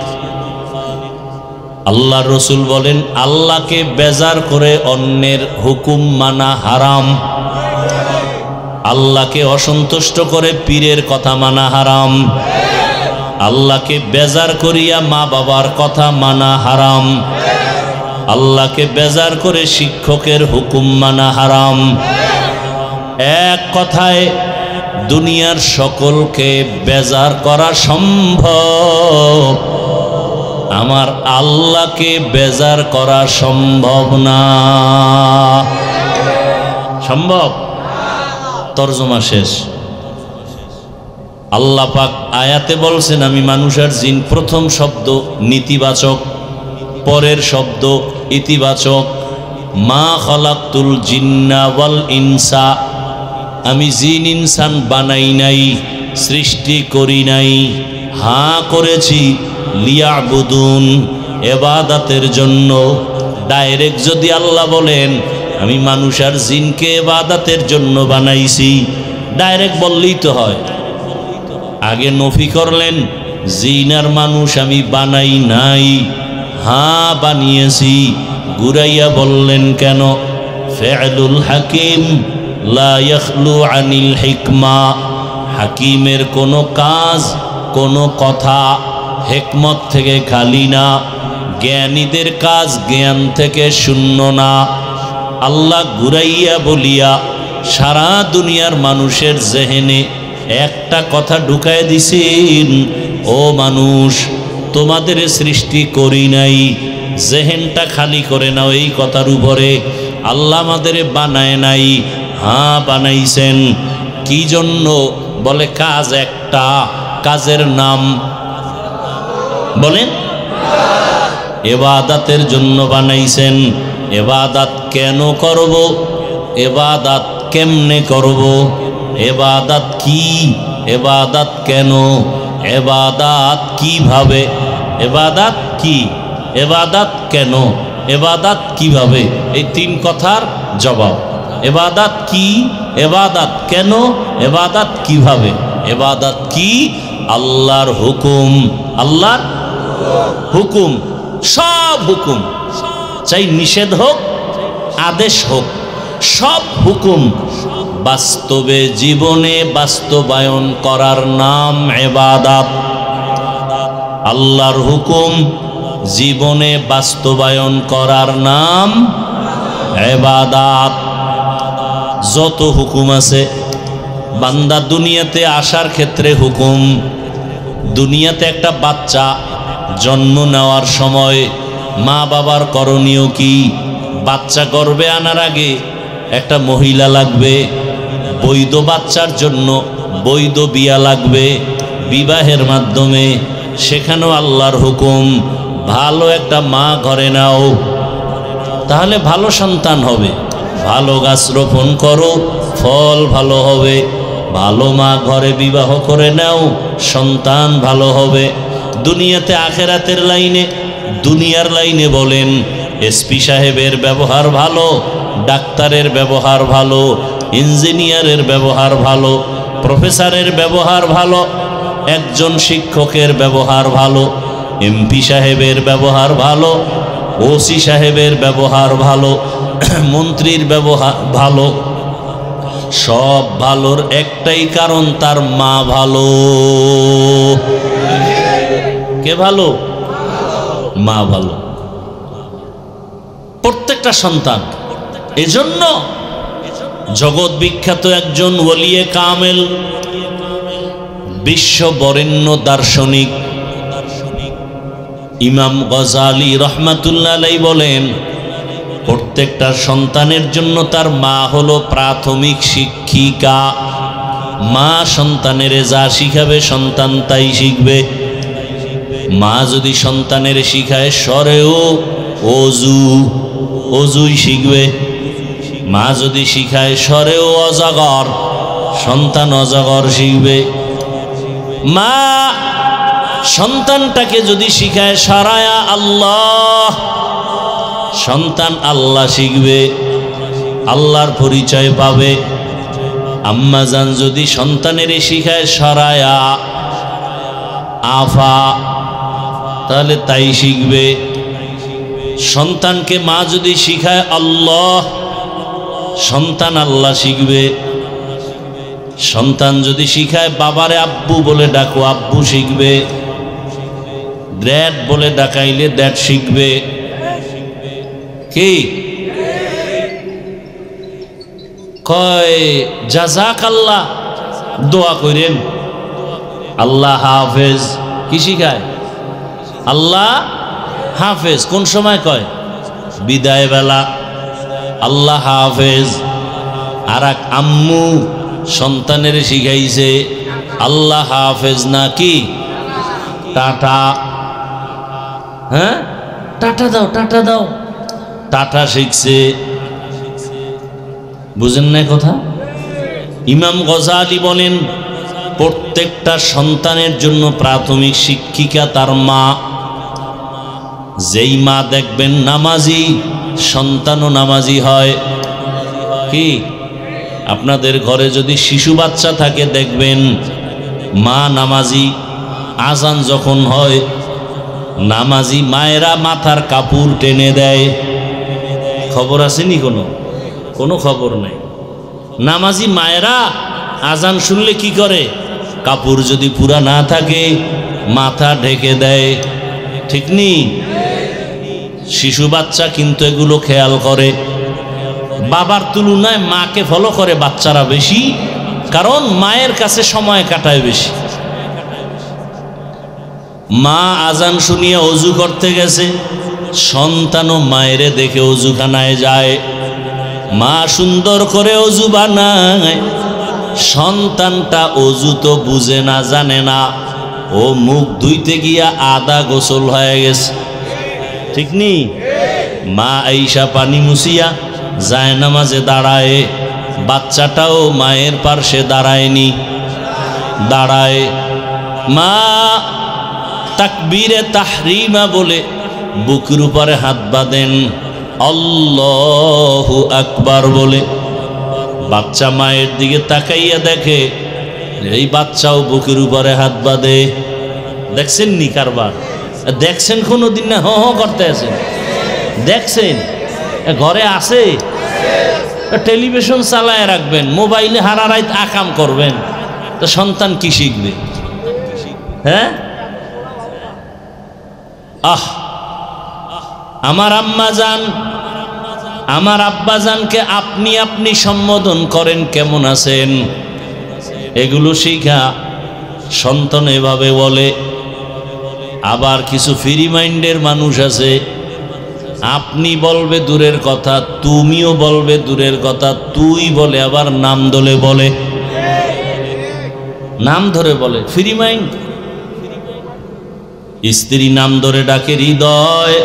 আল্লাহ রসুল বলেন আল্লাহকে বেজার করে অন্যের হুকুম মানা হারাম। আল্লাহকে অসন্তুষ্ট করে পীরের কথা মানা হারাম। আল্লাহকে বেজার করিয়া মা বাবার কথা মানা হারাম। আল্লাহকে বেজার করে শিক্ষকের হুকুম মানা হারাম। এক কথায় দুনিয়ার সকলকে বেজার করা সম্ভব, আমার আল্লাহকে বেজার করা সম্ভব না। সম্ভব? তরজমা শেষ। আল্লাহ পাক আয়াতে বলছেন আমি মানুষ আর জিন, প্রথম শব্দ নীতিবাচক, পরের শব্দ ইতিবাচক। মা খালাকতুল জিন্না ওয়াল ইনসা, আমি জিন ইনসান বানাই নাই, সৃষ্টি করি নাই, হ্যাঁ করেছি লিয়াবুদুন, ইবাদতের জন্য। ডাইরেক্ট যদি আল্লাহ বলেন আমি মানুষ আর জিনকে ইবাদতের জন্য বানাইছি, ডাইরেক্ট বললেই তো হয়। আগে নফি করলেন জিন আর মানুষ আমি বানাই নাই, হ্যাঁ বানিয়েছি, ঘুরাইয়া বললেন কেন? ফি'লুল হাকিম লা ইয়াখলু আনিল হিকমা, হাকিমের কোনো কাজ কোনো কথা হিকমত থেকে খালি না, জ্ঞানীদের কাজ জ্ঞান থেকে শূন্য না। আল্লাহ ঘুরাইয়া বলিয়া সারা দুনিয়ার মানুষের জেহেনে একটা কথা ঢুকায় দিছেন, ও মানুষ তোমাদের সৃষ্টি করি নাই। জেহেনটা খালি করে নাও এই কথার উপরে। আল্লাহ আমাদের বানায় নাই, হ্যাঁ বানাইছেন। কি জন্য? বলে কাজ একটা, কাজের নাম বলেন ইবাদতের জন্য বানাইছেন। ইবাদত কেন করব? ইবাদত কেমনে করব? ইবাদত কি? ইবাদত কেন? ইবাদত কিভাবে? ইবাদত কি? ইবাদত কেন? ইবাদত কিভাবে? এই তিন কথার জবাব। ইবাদত কি? ইবাদত কেন? ইবাদত কিভাবে? ইবাদত কি? আল্লাহর হুকুম। আল্লাহর হুকুম, সব হুকুম, চাই নিষেধ হোক আদেশ হোক, সব হুকুম বাস্তবে জীবনে বাস্তবায়ন করার নাম ইবাদত। আল্লাহর হুকুম জীবনে বাস্তবায়ন করার নাম ইবাদত। যত হুকুম আছে, বান্দা দুনিয়াতে আসার ক্ষেত্রে হুকুম। দুনিয়াতে একটা বাচ্চা জন্ম নেওয়ার সময় মা বাবার করণীয় কি? বাচ্চা গর্ভে আনার আগে একটা মহিলা লাগবে, বৈধ বাচ্চার জন্য বৈধ বিয়া লাগবে, বিবাহের মাধ্যমে। সেখানেও আল্লাহর হুকুম, ভালো একটা মা ঘরে নাও, তাহলে ভালো সন্তান হবে। ভালো গাছ রোপণ করো, ফল ভালো হবে। ভালো মা ঘরে বিবাহ করে নাও, সন্তান ভালো হবে। দুনিয়াতে আখেরাতের লাইনে, দুনিয়ার লাইনে বলেন এসপি সাহেবের ব্যবহার ভালো, ডাক্তারের ব্যবহার ভালো, ইঞ্জিনিয়ারের ব্যবহার ভালো, প্রফেসরের ব্যবহার ভালো, একজন শিক্ষকের ব্যবহার ভালো, এমপি সাহেবের ব্যবহার ভালো, ওসি সাহেবের ব্যবহার ভালো, মন্ত্রীর ব্যবহার ভালো। সব ভালোর একটাই কারণ, তার মা ভালো। কে ভালো? মা ভালো। প্রত্যেকটা সন্তান। এজন্য জগৎ বিখ্যাত একজন ওলিয়ে কামেল, বিশ্ব বরেণ্য দার্শনিক ইমাম গজালি রহমাতুল্লাহ আলাইহি বলেন, প্রত্যেকটা সন্তানের জন্য তার মা হলো প্রাথমিক শিক্ষিকা। মা সন্তানের যা শিখাবে সন্তান তাই শিখবে। মা যদি সন্তানের শিখায় সরেও অজু, অজুই শিখবে। মা যদি শিখায় সরেও অজাগর, সন্তান অজাগর শিখবে। মা সন্তানটাকে যদি শিখায় সারায়া আল্লাহ, সন্তান আল্লাহ শিখবে, আল্লাহর পরিচয় পাবে। আম্মা জান যদি সন্তানের শিখায় সরায়া আফা, তাহলে তাই শিখবে। সন্তানকে মা যদি শিখায় আল্লাহ, সন্তান আল্লাহ শিখবে। সন্তান যদি শিখায় বাবারে আব্বু বলে ডাকো, আব্বু শিখবে। ড্যাড বলে ডাকাইলে ড্যাড শিখবে। কি কয়? জাযাকাল্লাহ দোয়া করেন, আল্লাহ হাফেজ। কি শিখায়? আল্লাহ হাফেজ। কোন সময় কয়? বিদায় বেলা আল্লাহ হাফেজ। আর এক আম্মু সন্তানের শিখাইছে আল্লাহ হাফেজ না কি টাটা। হ্যাঁ, টাটা দাও, টাটা দাও, টাটা শিখছে। বুঝেন না কথা? ইমাম গজালি বলেন, প্রত্যেকটা সন্তানের জন্য প্রাথমিক শিক্ষিকা তার মা। যেই মা দেখবেন নামাজি, সন্তানও নামাজি হয়। কি আপনাদের ঘরে যদি শিশু বাচ্চা থাকে দেখবেন মা নামাজি। আজান যখন হয় নামাজি মায়েরা মাথার কাপড় টেনে দেয়। খবর আসেনি? কোনো খবর নেই। নামাজি মায়েরা আজান শুনলে কি করে? কাপড় যদি পুরা না থাকে মাথা ঢেকে দেয়। ঠিক নেই? শিশু বাচ্চা কিন্তু এগুলো খেয়াল করে। বাবার তুলনায় মাকে ফলো করে বাচ্চারা বেশি, কারণ মায়ের কাছে সময় কাটায় বেশি। মা আজান শুনিয়া অজু করতে গেছে, সন্তানও মায়েরে দেখে অজুখানায় যায়। মা সুন্দর করে অজু বানায়, সন্তানটা অজু তো বুঝে না, জানে না, ও মুখ ধুইতে গিয়া আদা গোসল হয়ে গেছে, ঠিক নি? মা আইসা পানি মুছিয়া যায় নামাজে দাঁড়ায়, বাচ্চাটাও মায়ের পার্শ্বে দাঁড়ায়নি, দাঁড়ায়। মা তাকবীরে তাহরিমা বলে বুকের উপরে হাত বাঁধেন, আল্লাহু আকবার বলে। বাচ্চা মায়ের দিকে তাকাইয়া দেখে এই বাচ্চাও বুকের উপরে হাত বাঁধে। দেখছেন নি কারবার? দেখছেন কোনো দিন? না হ করতে আছেন, দেখছেন? ঘরে আছে, টেলিভিশন চালায় রাখবেন, মোবাইলে হারা রাত আকাম করবেন, তো সন্তান কি শিখবে? হ্যাঁ, আমার আম্মা জান, আমার আব্বা জানকে আপনি আপনি সম্বোধন করেন, কেমন আছেন, এগুলো শিখা সন্তান এভাবে বলে। আবার কিছু ফ্রি মাইন্ডের মানুষ আছে, আপনি বলবে দূরের কথা, তুমিও বলবে দূরের কথা, তুই বলে আবার নাম ধরে বলে, নাম ধরে বলে, ফ্রি মাইন্ড। স্ত্রী নাম ধরে ডাকে হৃদয়,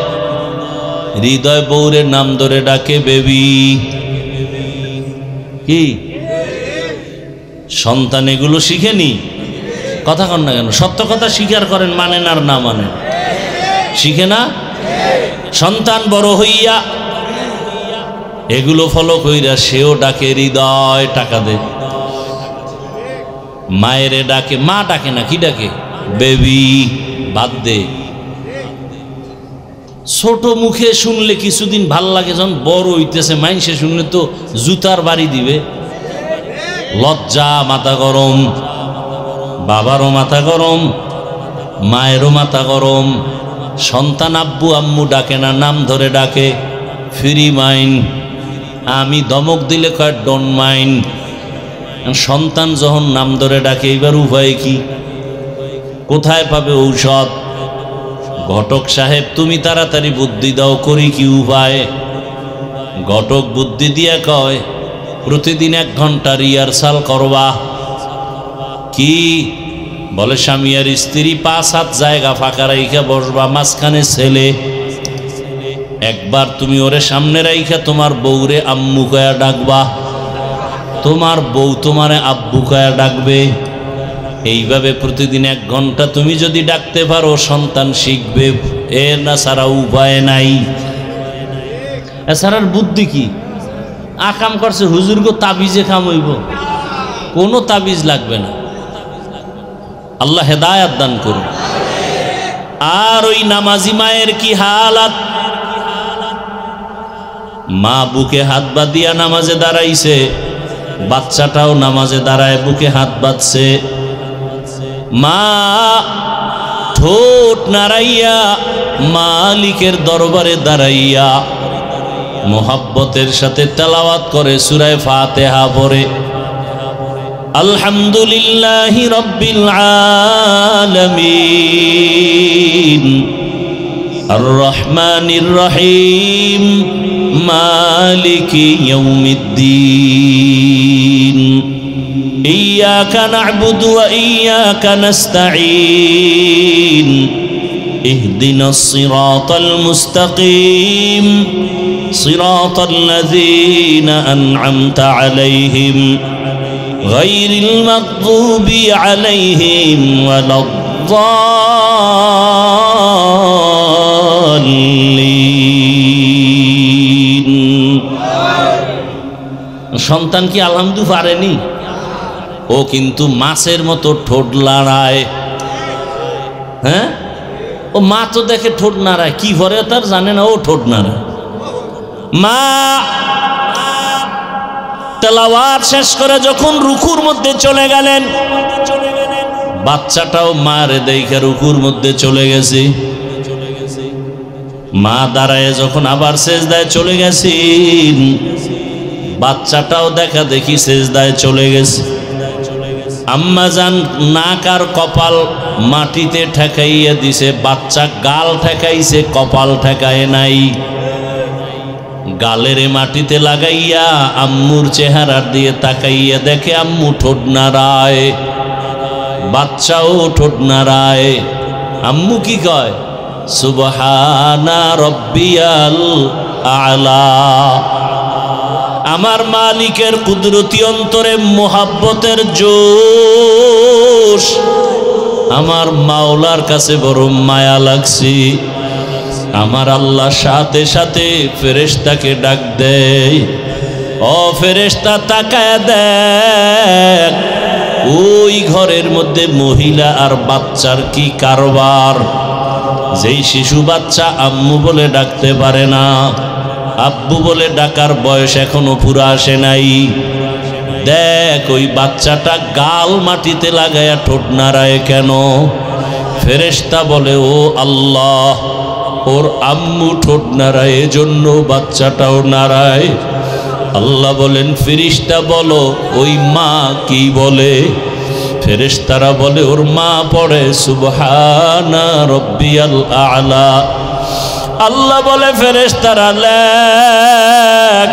হৃদয় বউরের নাম ধরে ডাকে বেবি। কি সন্তান এগুলো শিখেনি? কথা কন না কেন? সত্য কথা স্বীকার করেন, মানেন আর না মানেন, শিখে না? সন্তান বড় হইয়া এগুলো ফলো কইরা সেও ডাকে হৃদয়, টাকা দে। মায়েরে ডাকে, মা ডাকে না, কি ডাকে? বেবি, বাদ দে। ছোট মুখে শুনলে কিছুদিন ভাল লাগে, যখন বড় হইতেছে মাইনসে শুনলে তো জুতার বাড়ি দিবে। লজ্জা, মাথা গরম, বাবারও মাথা গরম, মায়েরও মাথা গরম। সন্তান আব্বু আম্মু ডাকে না, নাম ধরে ডাকে, ফ্রি মাইন্ড। আমি ধমক দিলে কয় ডোন্ট মাইন্ড। সন্তান যখন নাম ধরে ডাকে, এবার উপায় কি? কোথায় পাবে ঔষধ? ঘটক সাহেব তুমি তাড়াতাড়ি বুদ্ধি দাও, করি কি উপায়? ঘটক বুদ্ধি দিয়া কয় প্রতিদিন 1 ঘন্টা রিহার্সাল করবা। কি বলে? স্বামী আর স্ত্রী 5-7 জায়গা ফাঁকা রাইখা বসবা, মাঝখানে ছেলে। একবার তুমি ওরে সামনে রাইখা তোমার বউরে আম্মু কয়া ডাকবা, তোমার বউ তোমারে আব্বু কয়া ডাকবে। এইভাবে প্রতিদিন 1 ঘন্টা তুমি যদি ডাকতে পারো, সন্তান শিখবে। এর না সারা উপায় নাই। এছাড়ার বুদ্ধি কি? আকাম করছে হুজুর গো, তাবিজে কাম হইব? কোনো তাবিজ লাগবে না। আল্লাহ হেদায়াত দান করুন। আর ওই নামাজি মায়ের কি হালাত? মা বুকে হাত বাঁধিয়া নামাজে দাঁড়াইছে, বাচ্চাটাও নামাজে দাঁড়ায় বুকে হাত বাঁধছে। মা ঠোঁট নাড়াইয়া মালিকের দরবারে দাঁড়াইয়া মোহাব্বতের সাথে তেলাওয়াত করে সূরা ফাতিহা পড়ে, আলহামদুলিল্লাহি রাব্বিল আলামিন আর রহমানির রহিম মালিকি ইয়াউমিদ্দিন ইয়্যাকা না'বুদু ওয়া ইয়্যাকা নাস্তাঈন ইহদিনাস সিরাতাল মুস্তাকিম সিরাতাল লাযীনা আন'আমতা আলাইহিম গায়রিল মাগযুবি আলাইহিম ওয়ালাদ-দাল্লিন। সন্তান কি আলহামদু পারেনি? ও কিন্তু মাছের মতো ঠোঁট নাড়ায়। হ্যাঁ, ও মা তো দেখে ঠোঁট নাড়ায়, কি করে তার জানে না, ও ঠোঁট নাড়ায়। মা তেলাওয়াত শেষ করে যখন রুকুর মধ্যে চলে গেলেন, বাচ্চাটাও মারে দেখে রুকুর মধ্যে চলে গেছে। মা দাঁড়ায় যখন আবার সেজদায় চলে গেছেন, বাচ্চাটাও দেখা দেখি সেজদায় চলে গেছে। আম্মাজান নাক আর কপাল মাটিতে ঠেকাইয়া দিছে, বাচ্চা গাল ঠেকাইছে, কপাল ঠেকায় নাই। গালের মাটিতে লাগাইয়া আম্মুর চেহারার দিয়ে তাকাইয়া দেখে আম্মু ঠোঁট নাড়ায়, বাচ্চাও ঠোঁট নাড়ায়। আম্মু কি কয়? সুবহানা রব্বিয়াল আলা। আমার মালিকের কুদরতি অন্তরে মোহাব্বতের জোশ, আমার মাওলার কাছে বড় মায়া লাগছে। আমার আল্লাহ সাথে সাথে ফেরেশতাকে ডাক দেয়, ও ফেরেশতা তাকায় দেখ ওই ঘরের মধ্যে মহিলা আর বাচ্চার কি কারবার। যেই শিশু বাচ্চা আম্মু বলে ডাকতে পারে না, আব্বু বলে ডাকার বয়স এখনো পুরা আসে নাই, দেখ ওই বাচ্চাটা গাল মাটিতে লাগায়া ঠোঁট নাড়ায় কেন? ফেরেশতা বলে, ও আল্লাহ, ওর আম্মু ঠোঁট নাড়ায় এজন্য বাচ্চাটাও নাড়ায়। আল্লাহ বলেন, ফেরেশতা বলো ওই মা কি বলে? ফেরেশতারা বলে, ওর মা পড়ে সুবহানা রব্বিয়াল আলা। আল্লাহ বলে, ফেরেশতারা লেখ।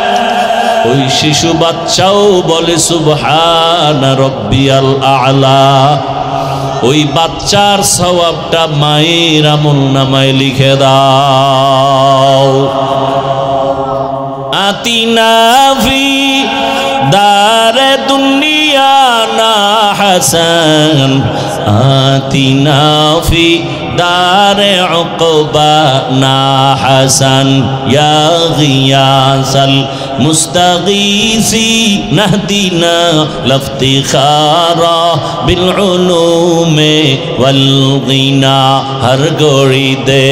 ওই শিশু বাচ্চাও বলে সুবহানা রব্বিয়াল আলা। ওই বাচ্চার সওয়াবটা মায়ের আমলনামায় লিখে দাও। আতিনা ফি দারে দুনিয়া না হাসান, আতিনা ফি দারে উকবা না হাসান, ইয়া গিয়াসাল মুস্তাগীসি নাহদিনা লফতিখারা বিল উলুমে ওয়াল গিনা। হর গড়ি দে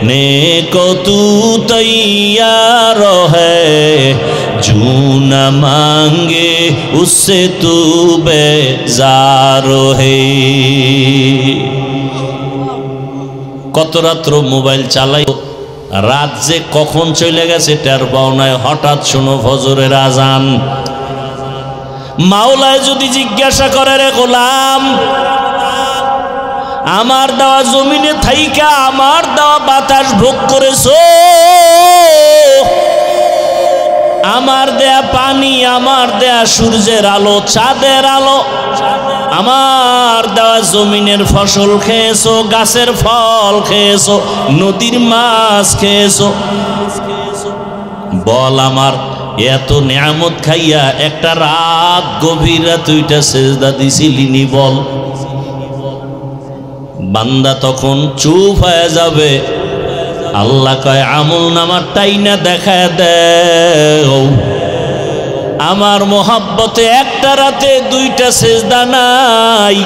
নেকো তু তৈয়ার হ্যায়, জু না মাঙ্গে উসসে তু বেজার হে। কত রাত্র মোবাইল চালাই, রাত যে কখন চলে গেছে টের পাও নাই। হঠাৎ শোনো ফজরের আজান। মাওলায় যদি জিজ্ঞাসা করে, রে গোলাম, আমার দেওয়া জমিনে থাইকা আমার দেওয়া বাতাস ভোগ করেছো, আমার দেয়া পানি, আমার দেয়া সূর্যের আলো, চাঁদের আলো, আমার দেওয়া জমিনের ফসল খেয়েছো, গাছের ফল খেয়েছো, নদীর মাছ খেয়েছো, বল আমার এত নিয়ামত খাইয়া একটা রাত গভীর রাত তুইটা সেজদা দিছিলিনি বল? বান্দা তখন চুপ হয়ে যাবে। আল্লাহ কয়, আমল নামার টাইনা দেখায় দেও। আমার মোহাব্বতে একটা রাতে দুইটা সেজদা নাই।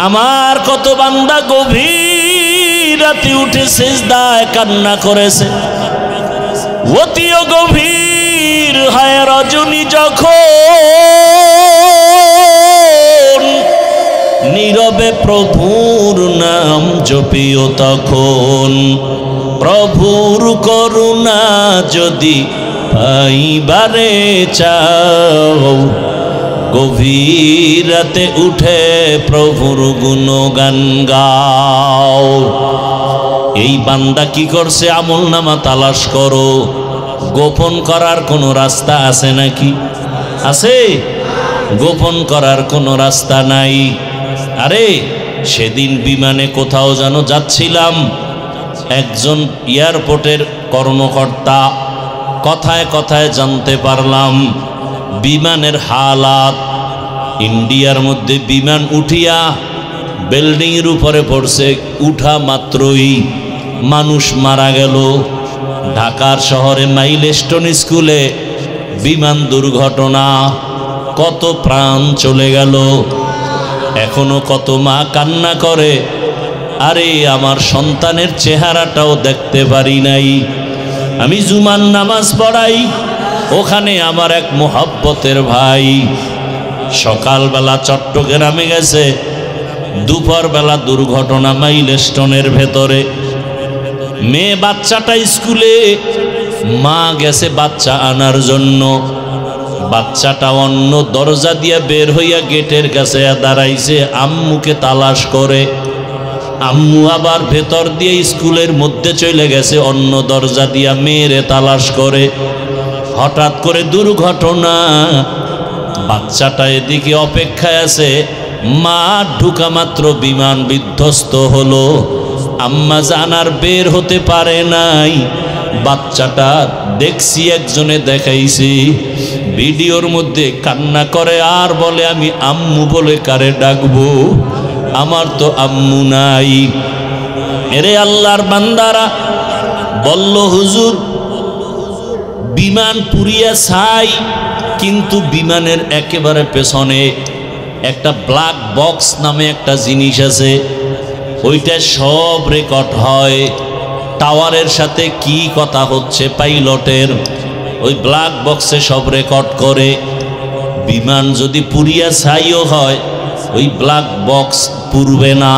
আমার কত বান্দা গভীর রাতে উঠে সেজদায় কান্না করেছে। অতিও গভীর হয় রজনী যখন, নীরবে প্রভুর নাম জপিও তখন। প্রভুর করুণা যদি পাইবারে চাও, গভীর রাতে উঠে প্রভুর গুণগান গাও। এই বান্দা কি করছে? আমল নামা তালাশ করো। গোপন করার কোনো রাস্তা আছে নাকি? আছে? গোপন করার কোনো রাস্তা নাই। আরে সেদিন বিমানে কোথাও যেন যাচ্ছিলাম, একজন এয়ারপোর্টের কর্মকর্তা কথায় কথায় জানতে পারলাম বিমানের হালাত। ইন্ডিয়ার মধ্যে বিমান উঠিয়া বিল্ডিংয়ের উপরে পড়ছে, উঠা মাত্রই মানুষ মারা গেল। ঢাকার শহরে মাইলস্টোন স্কুলে বিমান দুর্ঘটনা, কত প্রাণ চলে গেল। এখনো কত মা কান্না করে, আরে আমার সন্তানের চেহারাটাও দেখতে পারি নাই। আমি জুমার নামাজ পড়াই, ওখানে আমার এক মোহাব্বতের ভাই সকালবেলা চট্টগ্রামে গেছে, দুপুরবেলা দুর্ঘটনা মাইলস্টোনের ভেতরে। মেয়ে বাচ্চাটা স্কুলে, মা গেছে বাচ্চা আনার জন্য। বাচ্চাটা অন্য দরজা দিয়ে বের হইয়া গেটের কাছে দাঁড়াইছে, আম্মুকে তালাশ করে। আম্মু আবার ভেতর দিয়ে স্কুলের মধ্যে চলে গেছে, অন্য দরজা দিয়া মেয়েরে তালাশ করে। হঠাৎ করে দুর্ঘটনা, বাচ্চাটা এদিকে অপেক্ষায় আছে, মা ঢুকা মাত্র বিমান বিধ্বস্ত হলো। আম্মা জানার বের হতে পারে নাই। বাচ্চাটা দেখছি একজনে দেখাইছি ভিডিওর মধ্যে, কান্না করে আর বলে আমি আম্মু বলে কারে ডাকবো, আমার তো আম্মু নাই। এরে আল্লাহর বান্দারা, বলল হুজুর বিমান পুড়িয়া ছাই, কিন্তু বিমানের একেবারে পেছনে একটা ব্ল্যাক বক্স নামে একটা জিনিস আছে, ওইটা সব রেকর্ড হয়। টাওয়ারের সাথে কি কথা হচ্ছে পাইলটের, ওই ব্ল্যাক বক্সে সব রেকর্ড করে। বিমান যদি পুড়িয়া ছাইও হয়, ওই ব্ল্যাক বক্স পুড়বে না,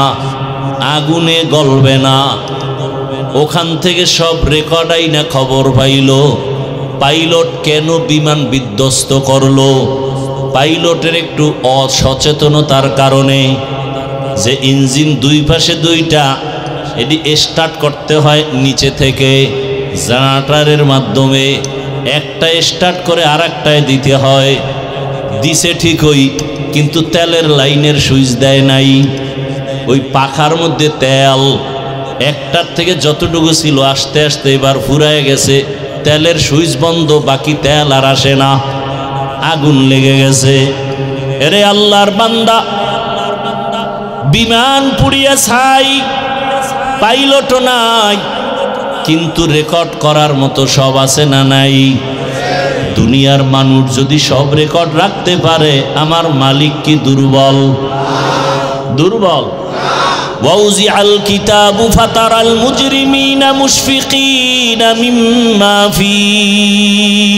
আগুনে গলবে না। ওখান থেকে সব রেকর্ড আইনা খবর পাইল পাইলট কেন বিমান বিধ্বস্ত করলো। পাইলটের একটু অসচেতনতার কারণে, যে ইঞ্জিন দুই পাশে দুইটা, এটি স্টার্ট করতে হয় নিচে থেকে জেনারেটরের মাধ্যমে, একটা স্টার্ট করে আর একটায় দিতে হয়। দিছে ঠিকই, কিন্তু তেলের লাইনের সুইচ দেয় নাই। ওই পাখার মধ্যে তেল একটার থেকে যতটুকু ছিল আস্তে আস্তে এবার ফুরায় গেছে, তেলের সুইচ বন্ধ, বাকি তেল আর আসে না, আগুন লেগে গেছে। এরে আল্লাহর বান্দা, বিমান পুড়িয়া ছাই, পাইলটও নাই, কিন্তু রেকর্ড করার মতো সব আছে না নাই? দুনিয়ার মানুষ যদি সব রেকর্ড রাখতে পারে, আমার মালিক কি দুর্বল? দুর্বল? ওয়াউজি আল কিতাবু ফাতারাল মুজরিমিনা মুশফিকিনা মিম্মা ফীহি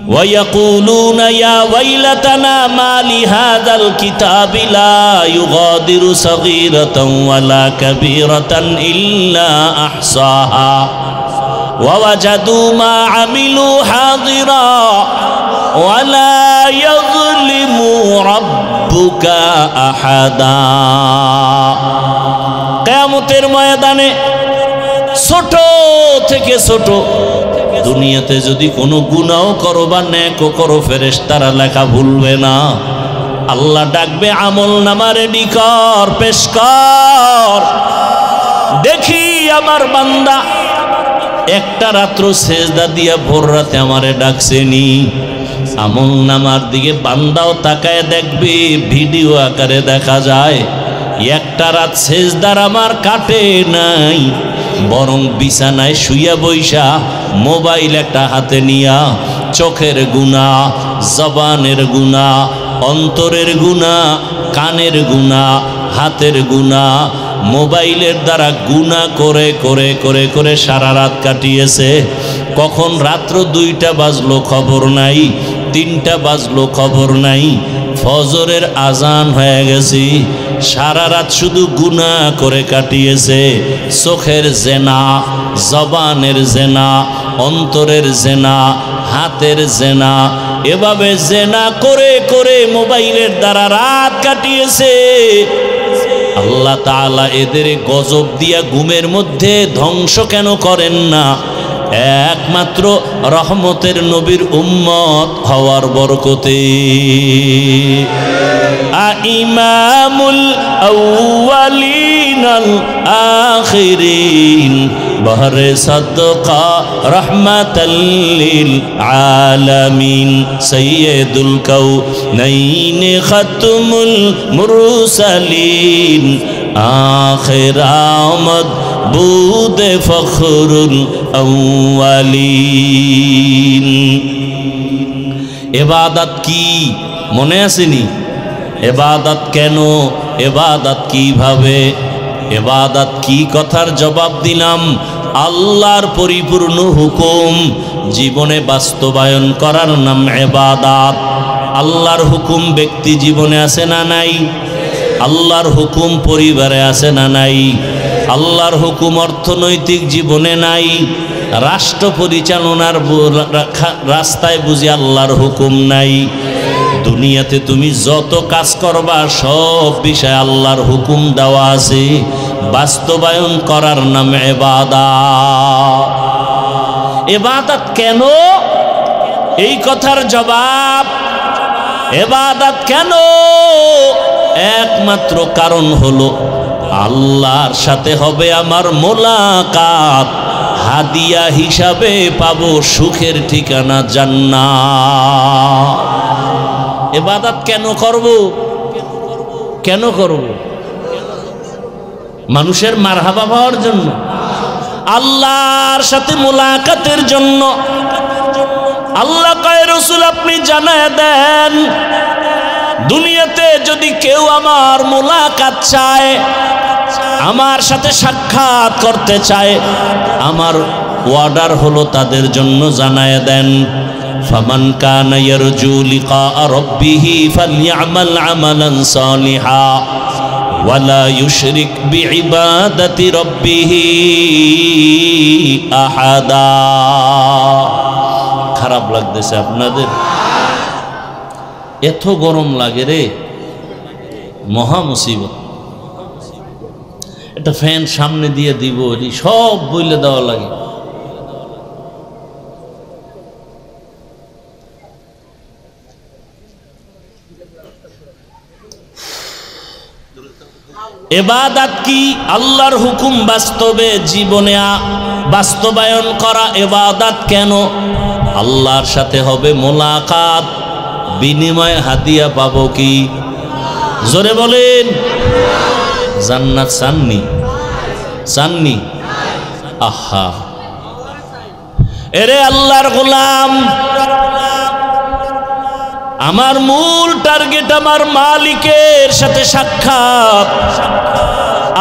ويقولون يا ويلتنا ما لهذا الكتاب لا يغادر صغيرة ولا كبيرة إلا أحصاها ووجدوا ما عملوا حاضرا ولا يظلم ربك أحدا কিয়ামতের ময়দানে ছোট থেকে ছোট দুনিয়াতে যদি কোনো গুনাহ করো বা নেকও করো, ফেরেশতারা লেখা ভুলবে না। আল্লাহ ডাকবে, আমল নামা রেডি কর, পেশ কর, দেখি আমার বান্দা একটা রাত্র সেজদা দিয়া ভোর রাতে আমারে ডাকছেনি। আমল নামার দিকে বান্দাও তাকায় দেখবে, ভিডিও আকারে দেখা যায় একটা রাত সেজদার আমার কাটে নাই, বরং বিছানায় শুইয়া বইসা মোবাইল একটা হাতে নিয়া চোখের গুনাহ, জবানের গুনাহ, অন্তরের গুনাহ, কানের গুনাহ, হাতের গুনাহ, মোবাইলের দ্বারা গুনাহ করে করে করে করে সারা রাত কাটিয়েছে। কখন রাত্র 2টা বাজলো খবর নাই, 3টা বাজলো খবর নাই, ফজরের আজান হয়ে গেছে, সারা রাত শুধু গুনাহ করে কাটিয়েছে। চোখের জেনা, জবানের জেনা, অন্তরের জেনা, হাতের জেনা, এভাবে জেনা করে করে মোবাইলের দ্বারা রাত কাটিয়েছে। আল্লাহ তাআলা এদের গজব দিয়া ঘুমের মধ্যে ধ্বংস কেন করেন না? একমাত্র রহমতের নবীর উম্মত হওয়ার বরকতে। ইমামুল আউয়ালিন আল আখিরিন বহরে সাদকা রহমাতাল লিল আলামিন সাইয়্যিদুল কাউনাইন খাতমুল মুরসালিন আখির আমদ বুদে ফখরুল আউয়ালিন। ইবাদত কি মনে আসেনি? ইবাদত কেন? ইবাদত কিভাবে? ইবাদত কি কথার জবাব দিলাম? আল্লাহর পরিপূর্ণ হুকুম জীবনে বাস্তবায়ন করার নাম ইবাদত। আল্লাহর হুকুম ব্যক্তি জীবনে আছে না নাই? আল্লাহর হুকুম পরিবারে আছে না নাই? আল্লাহর হুকুম অর্থনৈতিক জীবনে নাই? রাষ্ট্র পরিচালনার রাস্তায় বুঝি আল্লাহর হুকুম নাই? দুনিয়াতে তুমি যত কাজ করবা সব বিষয়ে আল্লাহর হুকুম দেওয়া আছে, বাস্তবায়ন করার নাম ইবাদত। ইবাদত কেন? এই কথার জবাব, ইবাদত কেন, একমাত্র কারণ হলো আল্লাহর সাথে হবে আমার মোলাকাত, হাদিয়া হিসাবে পাবো সুখের ঠিকানা জান্নাত। ইবাদত কেন করব? কেন করব? মানুষের মারহাবা পাওয়ার জন্য, আল্লাহর সাথে মোলাকাতের জন্য। আল্লাহ কয় রাসূল আপনি জানায় দেন, দুনিয়াতে যদি কেউ আমার মোলাকাত চায়, আমার সাথে সাক্ষাৎ করতে চায়, আমার ওয়ার্ডার হলো তাদের জন্য জানায় দেন, ফামান কানা ইয়ারজু লিকা রাব্বিহি ফালইআমাল আমালান সালিহা ওয়ালা ইউশরিক বিইবাদাতি রাব্বিহি আহাদা। খারাপ লাগতেছে আপনাদের? এত গরম লাগে রে, মহা মুসিবত। একটা ফ্যান সামনে দিয়ে দিব, সব বইলে দেওয়া লাগে। ইবাদত কি? আল্লাহর হুকুম বাস্তবে জীবনে বাস্তবায়ন করা ইবাদত। কেন? আল্লাহর সাথে হবে মোলাকাত, বিনিময়ে হাদিয়া পাবো কি? জোরে বলেন। জান্নাত চাননি? চাননি? আহা, এরে আল্লাহর গোলাম, আমার মূল টার্গেট আমার মালিকের সাথে সাক্ষাৎ।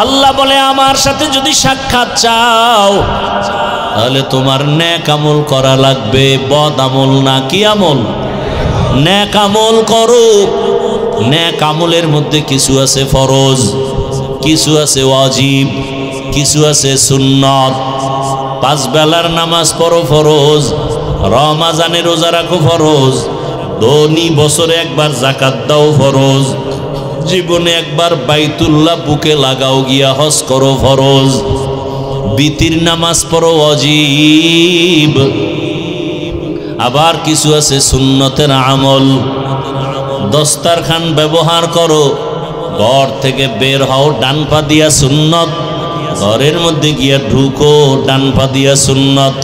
আল্লাহ বলে আমার সাথে যদি সাক্ষাৎ চাও তাহলে তোমার নেক আমল করা লাগবে, বদ আমল না। কি আমল? নেক আমল করো। নেক আমলের মধ্যে কিছু আছে ফরজ, কিছু আছে ওয়াজিব, কিছু আছে সুন্নত। 5 বেলার নামাজ পড়ো ফরজ, রমজানে রোজা রাখো ফরজ, ধনী বছরে একবার যাকাত দাও ফরজ, জীবনে একবার বাইতুল্লাহ বুকে লাগাও গিয়া হজ করো ফরজ, বিতির নামাজ পড়ো ওয়াজিব। আবার কিছু আছে সুন্নতের আমল। দস্তারখান ব্যবহার করো, ঘর থেকে বের হও ডান পা দিয়া সুন্নত, ঘরের মধ্যে গিয়া ঢুকো ডান পা দিয়া সুন্নত।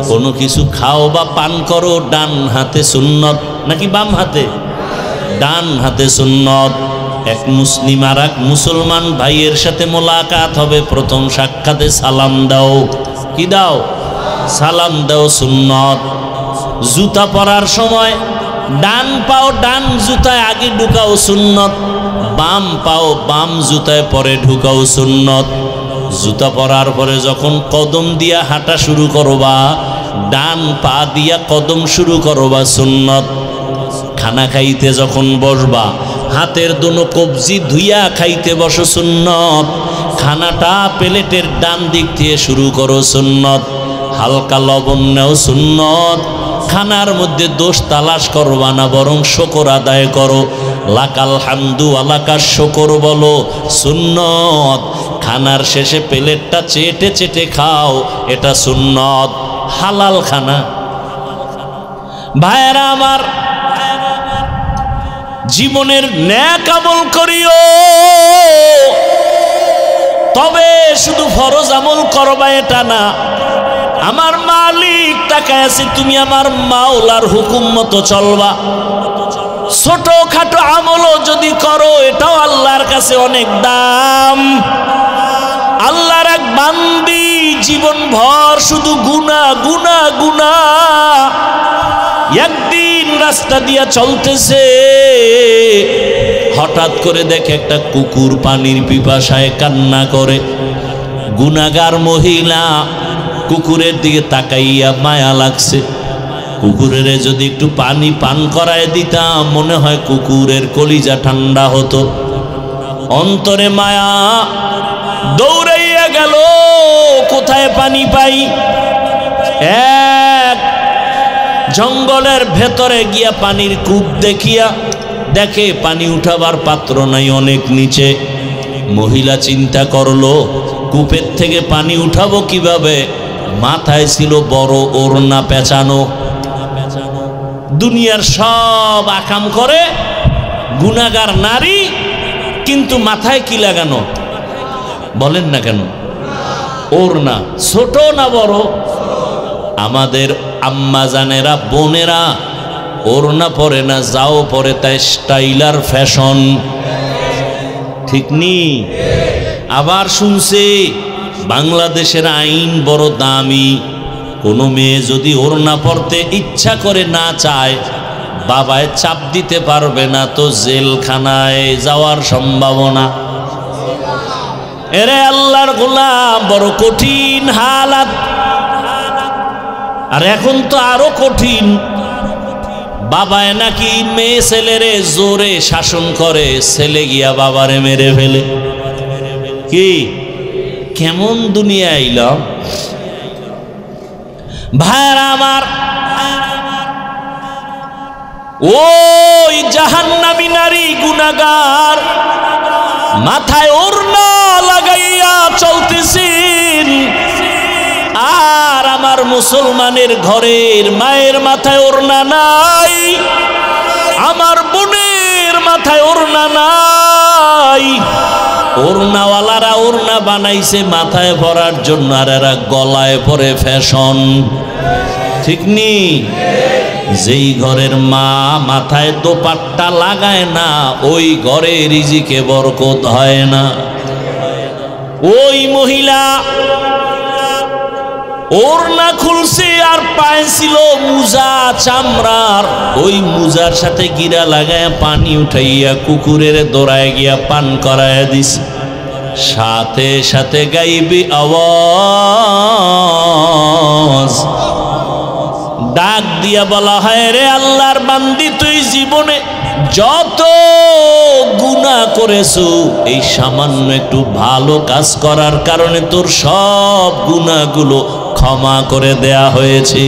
কোনো কিছু খাও বা পান করো ডান হাতে সুন্নত, নাকি বাম হাতে? ডান হাতে সুন্নত। এক মুসলিম আর এক মুসলমান ভাইয়ের সাথে মোলাকাত হবে, প্রথম সাক্ষাতে সালাম দাও। কি দাও? সালাম দাও, সুন্নত। জুতা পরার সময় ডান পাও ডান জুতায় আগে ঢুকাও, সুন্নত। বাম পাও বাম জুতায় পরে ঢুকাও, সুন্নত। জুতা পরার পরে যখন কদম দিয়া হাঁটা শুরু করবা, ডান পা দিয়া কদম শুরু করবা, সুন্নত। খানা খাইতে যখন বসবা, হাতের দোনো কবজি ধুইয়া খাইতে বসো, সুন্নত। খানাটা প্লেটের ডান দিক থেকে শুরু করো, সুন্নত। হালকা লবণ নেও, সুন্নত। খানার মধ্যে দোষ তালাশ করবা না, বরং শুকর আদায় করো। লাকাল হামদু আলাকার শুকর বলো, সুন্নত। খানার শেষে প্লেটটা চেটে চেটে খাও, এটা সুন্নত। হালাল খানা। ভাইয়েরা আমার, জীবনের নেক আমল করিও, তবে শুধু ফরজ আমল করবা এটা না। আমার মালিক তাকায় আছে, তুমি আমার মাওলার হুকুম মতো চলবা। ছোট খাটো আমলও যদি করো, এটাও আল্লাহর কাছে অনেক দাম। আল্লাহর এক বান্দি জীবন ভর শুধু গুনাহ গুনাহ গুনাহ। একদিন রাস্তা দিয়া চলতেছে, হঠাৎ করে দেখে একটা কুকুর পানির পিপাসায় কান্না করে। গুনাহগার মহিলা কুকুরের দিকে তাকাইয়া মায়া লাগছে। কুকুরের যদি একটু পানি পান করায় দিতাম, মনে হয় কুকুরের কলিজা ঠান্ডা হতো। অন্তরে মায়া, দৌড়াইয়া গেল কোথায় পানি পাই। জঙ্গলের ভেতরে গিয়া পানির কূপ দেখিয়া দেখে পানি উঠাবার পাত্র নাই, অনেক নিচে। মহিলা চিন্তা করলো কূপের থেকে পানি উঠাবো কিভাবে? মাথায় ছিল বড় ওড়না পেঁচানো। দুনিয়ার সব আকাম করে, গুনাহগার নারী, কিন্তু মাথায় কি লাগানো বলেন না কেন? ওড়না। ছোট না বড়? আমাদের আম্মা জানেরা, বোনেরা ওড়না পরে না, যাও পরে, তাই স্টাইলার ফ্যাশন, ঠিক নি? আবার শুনছে বাংলাদেশের আইন বড় দামি, কোনো মেয়ে যদি ওড়না পরতে ইচ্ছা করে না চায়, বাবায় চাপ দিতে পারবে না, তো জেলখানায় যাওয়ার সম্ভাবনা। এরে আল্লাহর গোলাম, বড় কঠিন হালাত। আর এখন তো আরো কঠিন, বাবায় নাকি মেয়ে ছেলেরে জোরে শাসন করে, ছেলে গিয়া বাবারে মেরে ফেলে। কি কেমন দুনিয়া আইল ভাইরা আমার! ওই জাহান্নামী নারী গুনাহগার মাথায় ওড়না লাগাইয়া চলতেছেন, আর আমার মুসলমানের ঘরের মায়ের মাথায় ওড়না নাই, আমার বোনের মাথায় ওড়না নাই। ওড়নাওয়ালারা ওড়না বানাইছে মাথায় পরার জন্য, আর এরা গলায় পরে ফ্যাশন, ঠিক নি? যেই ঘরের মা মাথায় দোপাট্টা লাগায় না, ওই ঘরে রিজিকে বরকত হয় না। ওই মহিলা ওড়না খুলছে আর পায়ে ছিল মুজা চামড়ার, ওই মুজার সাথে গিরা লাগায় পানি উঠাইয়া কুকুরের দৌড়ায় গিয়া পান করায় দিছে। সাথে সাথে গাইবি আওয়াজ ডাক দিয়া বলা হয়, রে আল্লাহর বান্দি, তুই জীবনে যত গুনাহ করেছো, এই সামান্য একটু ভালো কাজ করার কারণে তোর সব গুনাহগুলো ক্ষমা করে দেয়া হয়েছে।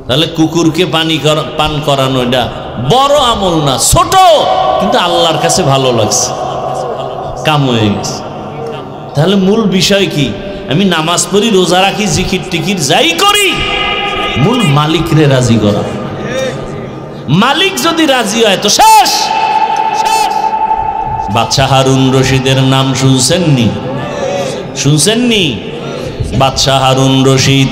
তাহলে কুকুরকে পান করানো এটা বড় আমল না, ছোট, কিন্তু আল্লাহর কাছে ভালো লাগছে, কাম হয়ে গেছে। তাহলে মূল বিষয় কি? আমি নামাজ পড়ি, রোজা রাখি, জিকির টিকির যাই করি, মূল মালিকরে রাজি করা। মালিক যদি রাজি হয় তো শেষ। বাদশাহ হারুন রশিদের নাম শুনছেননি? শুনছেননি? বাদশাহ হারুন রশিদ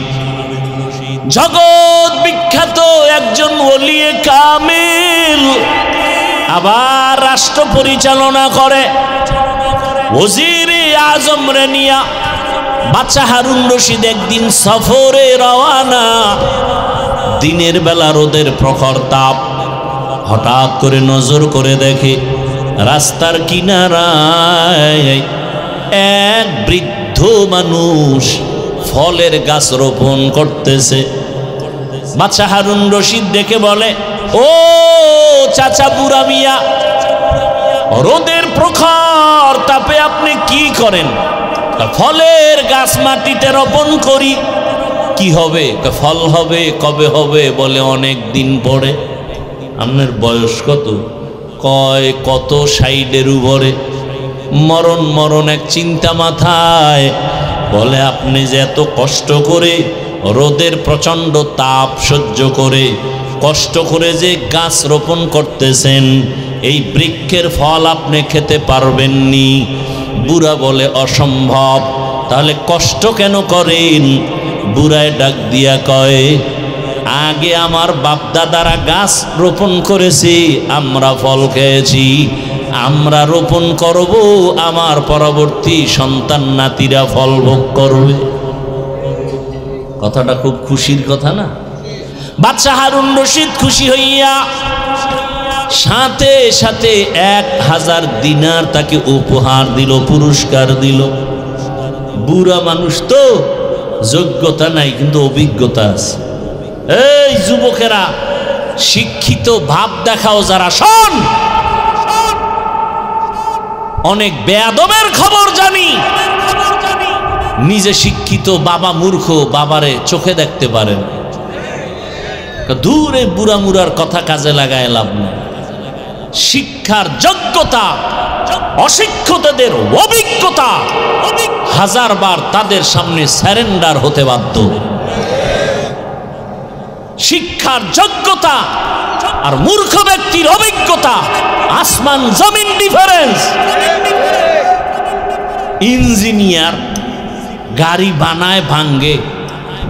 জগৎ বিখ্যাত একজন ওলিয়ে কামিল, আবার রাষ্ট্র পরিচালনা করে। ওজিরে আজম রে নিয়া বাদশাহ হারুন রশিদ একদিন সফরে রওয়ানা। দিনের বেলা রোদের প্রখর তাপ, হঠাৎ করে নজর করে দেখে রাস্তার কিনারায় এক বৃদ্ধ মানুষ ফলের গাছ রোপণ করতেছে। বাদশাহ হারুন রশিদ দেখে বলে, ও চাচা বুড়া মিয়া, রোদের প্রখর তাপে আপনি কি করেন? ফলের গাছ মাটিতে রোপণ করি। কি হবে? ফল হবে। কবে হবে? বলে অনেক দিন পরে। আপনার বয়স কত? কয় কত 60-এর উপরে। মরণ মরণ এক চিন্তা মাথায়। বলে আপনি যে এত কষ্ট করে রোদের প্রচণ্ড তাপ সহ্য করে কষ্ট করে যে গাছ রোপণ করতেছেন, এই বৃক্ষের ফল আপনি খেতে পারবেননি। বুড়া বলে অসম্ভব। তাহলে কষ্ট কেন করেন? বুড়ায় ডাক দিয়া কয়, আগে আমার বাপদাদারা গাছ রোপণ করেছে, আমরা ফল খেয়েছি, আমরা রোপণ করব, আমার পরবর্তী সন্তান নাতিরা ফল ভোগ করবে। কথাটা খুব খুশির কথা না? বাদশাহ হারুন রশিদ খুশি হইয়া সাথে সাথে 1000 দিনার তাকে উপহার দিল, পুরস্কার দিল। বুড়া মানুষ তো, যোগ্যতা নাই কিন্তু অভিজ্ঞতা আছে। এই যুবকেরা, শিক্ষিত ভাব দেখাও যারা, শোন, অনেক বেয়াদবের খবর জানি। নিজে শিক্ষিত, বাবা মূর্খ, বাবারে চোখে দেখতে পারেন। দূরে বুড়া মুড়ার কথা কাজে লাগায় লাভ নেই। শিক্ষার যোগ্যতা, অশিক্ষিতদের অভিজ্ঞতা, হাজারবার তাদের সামনে স্যারেন্ডার হতে বাধ্য। শিক্ষার যোগ্যতা আর মূর্খ ব্যক্তির অভিজ্ঞতা আসমান জমিন ডিফারেন্স। ইঞ্জিনিয়ার গাড়ি বানায় ভাঙ্গে,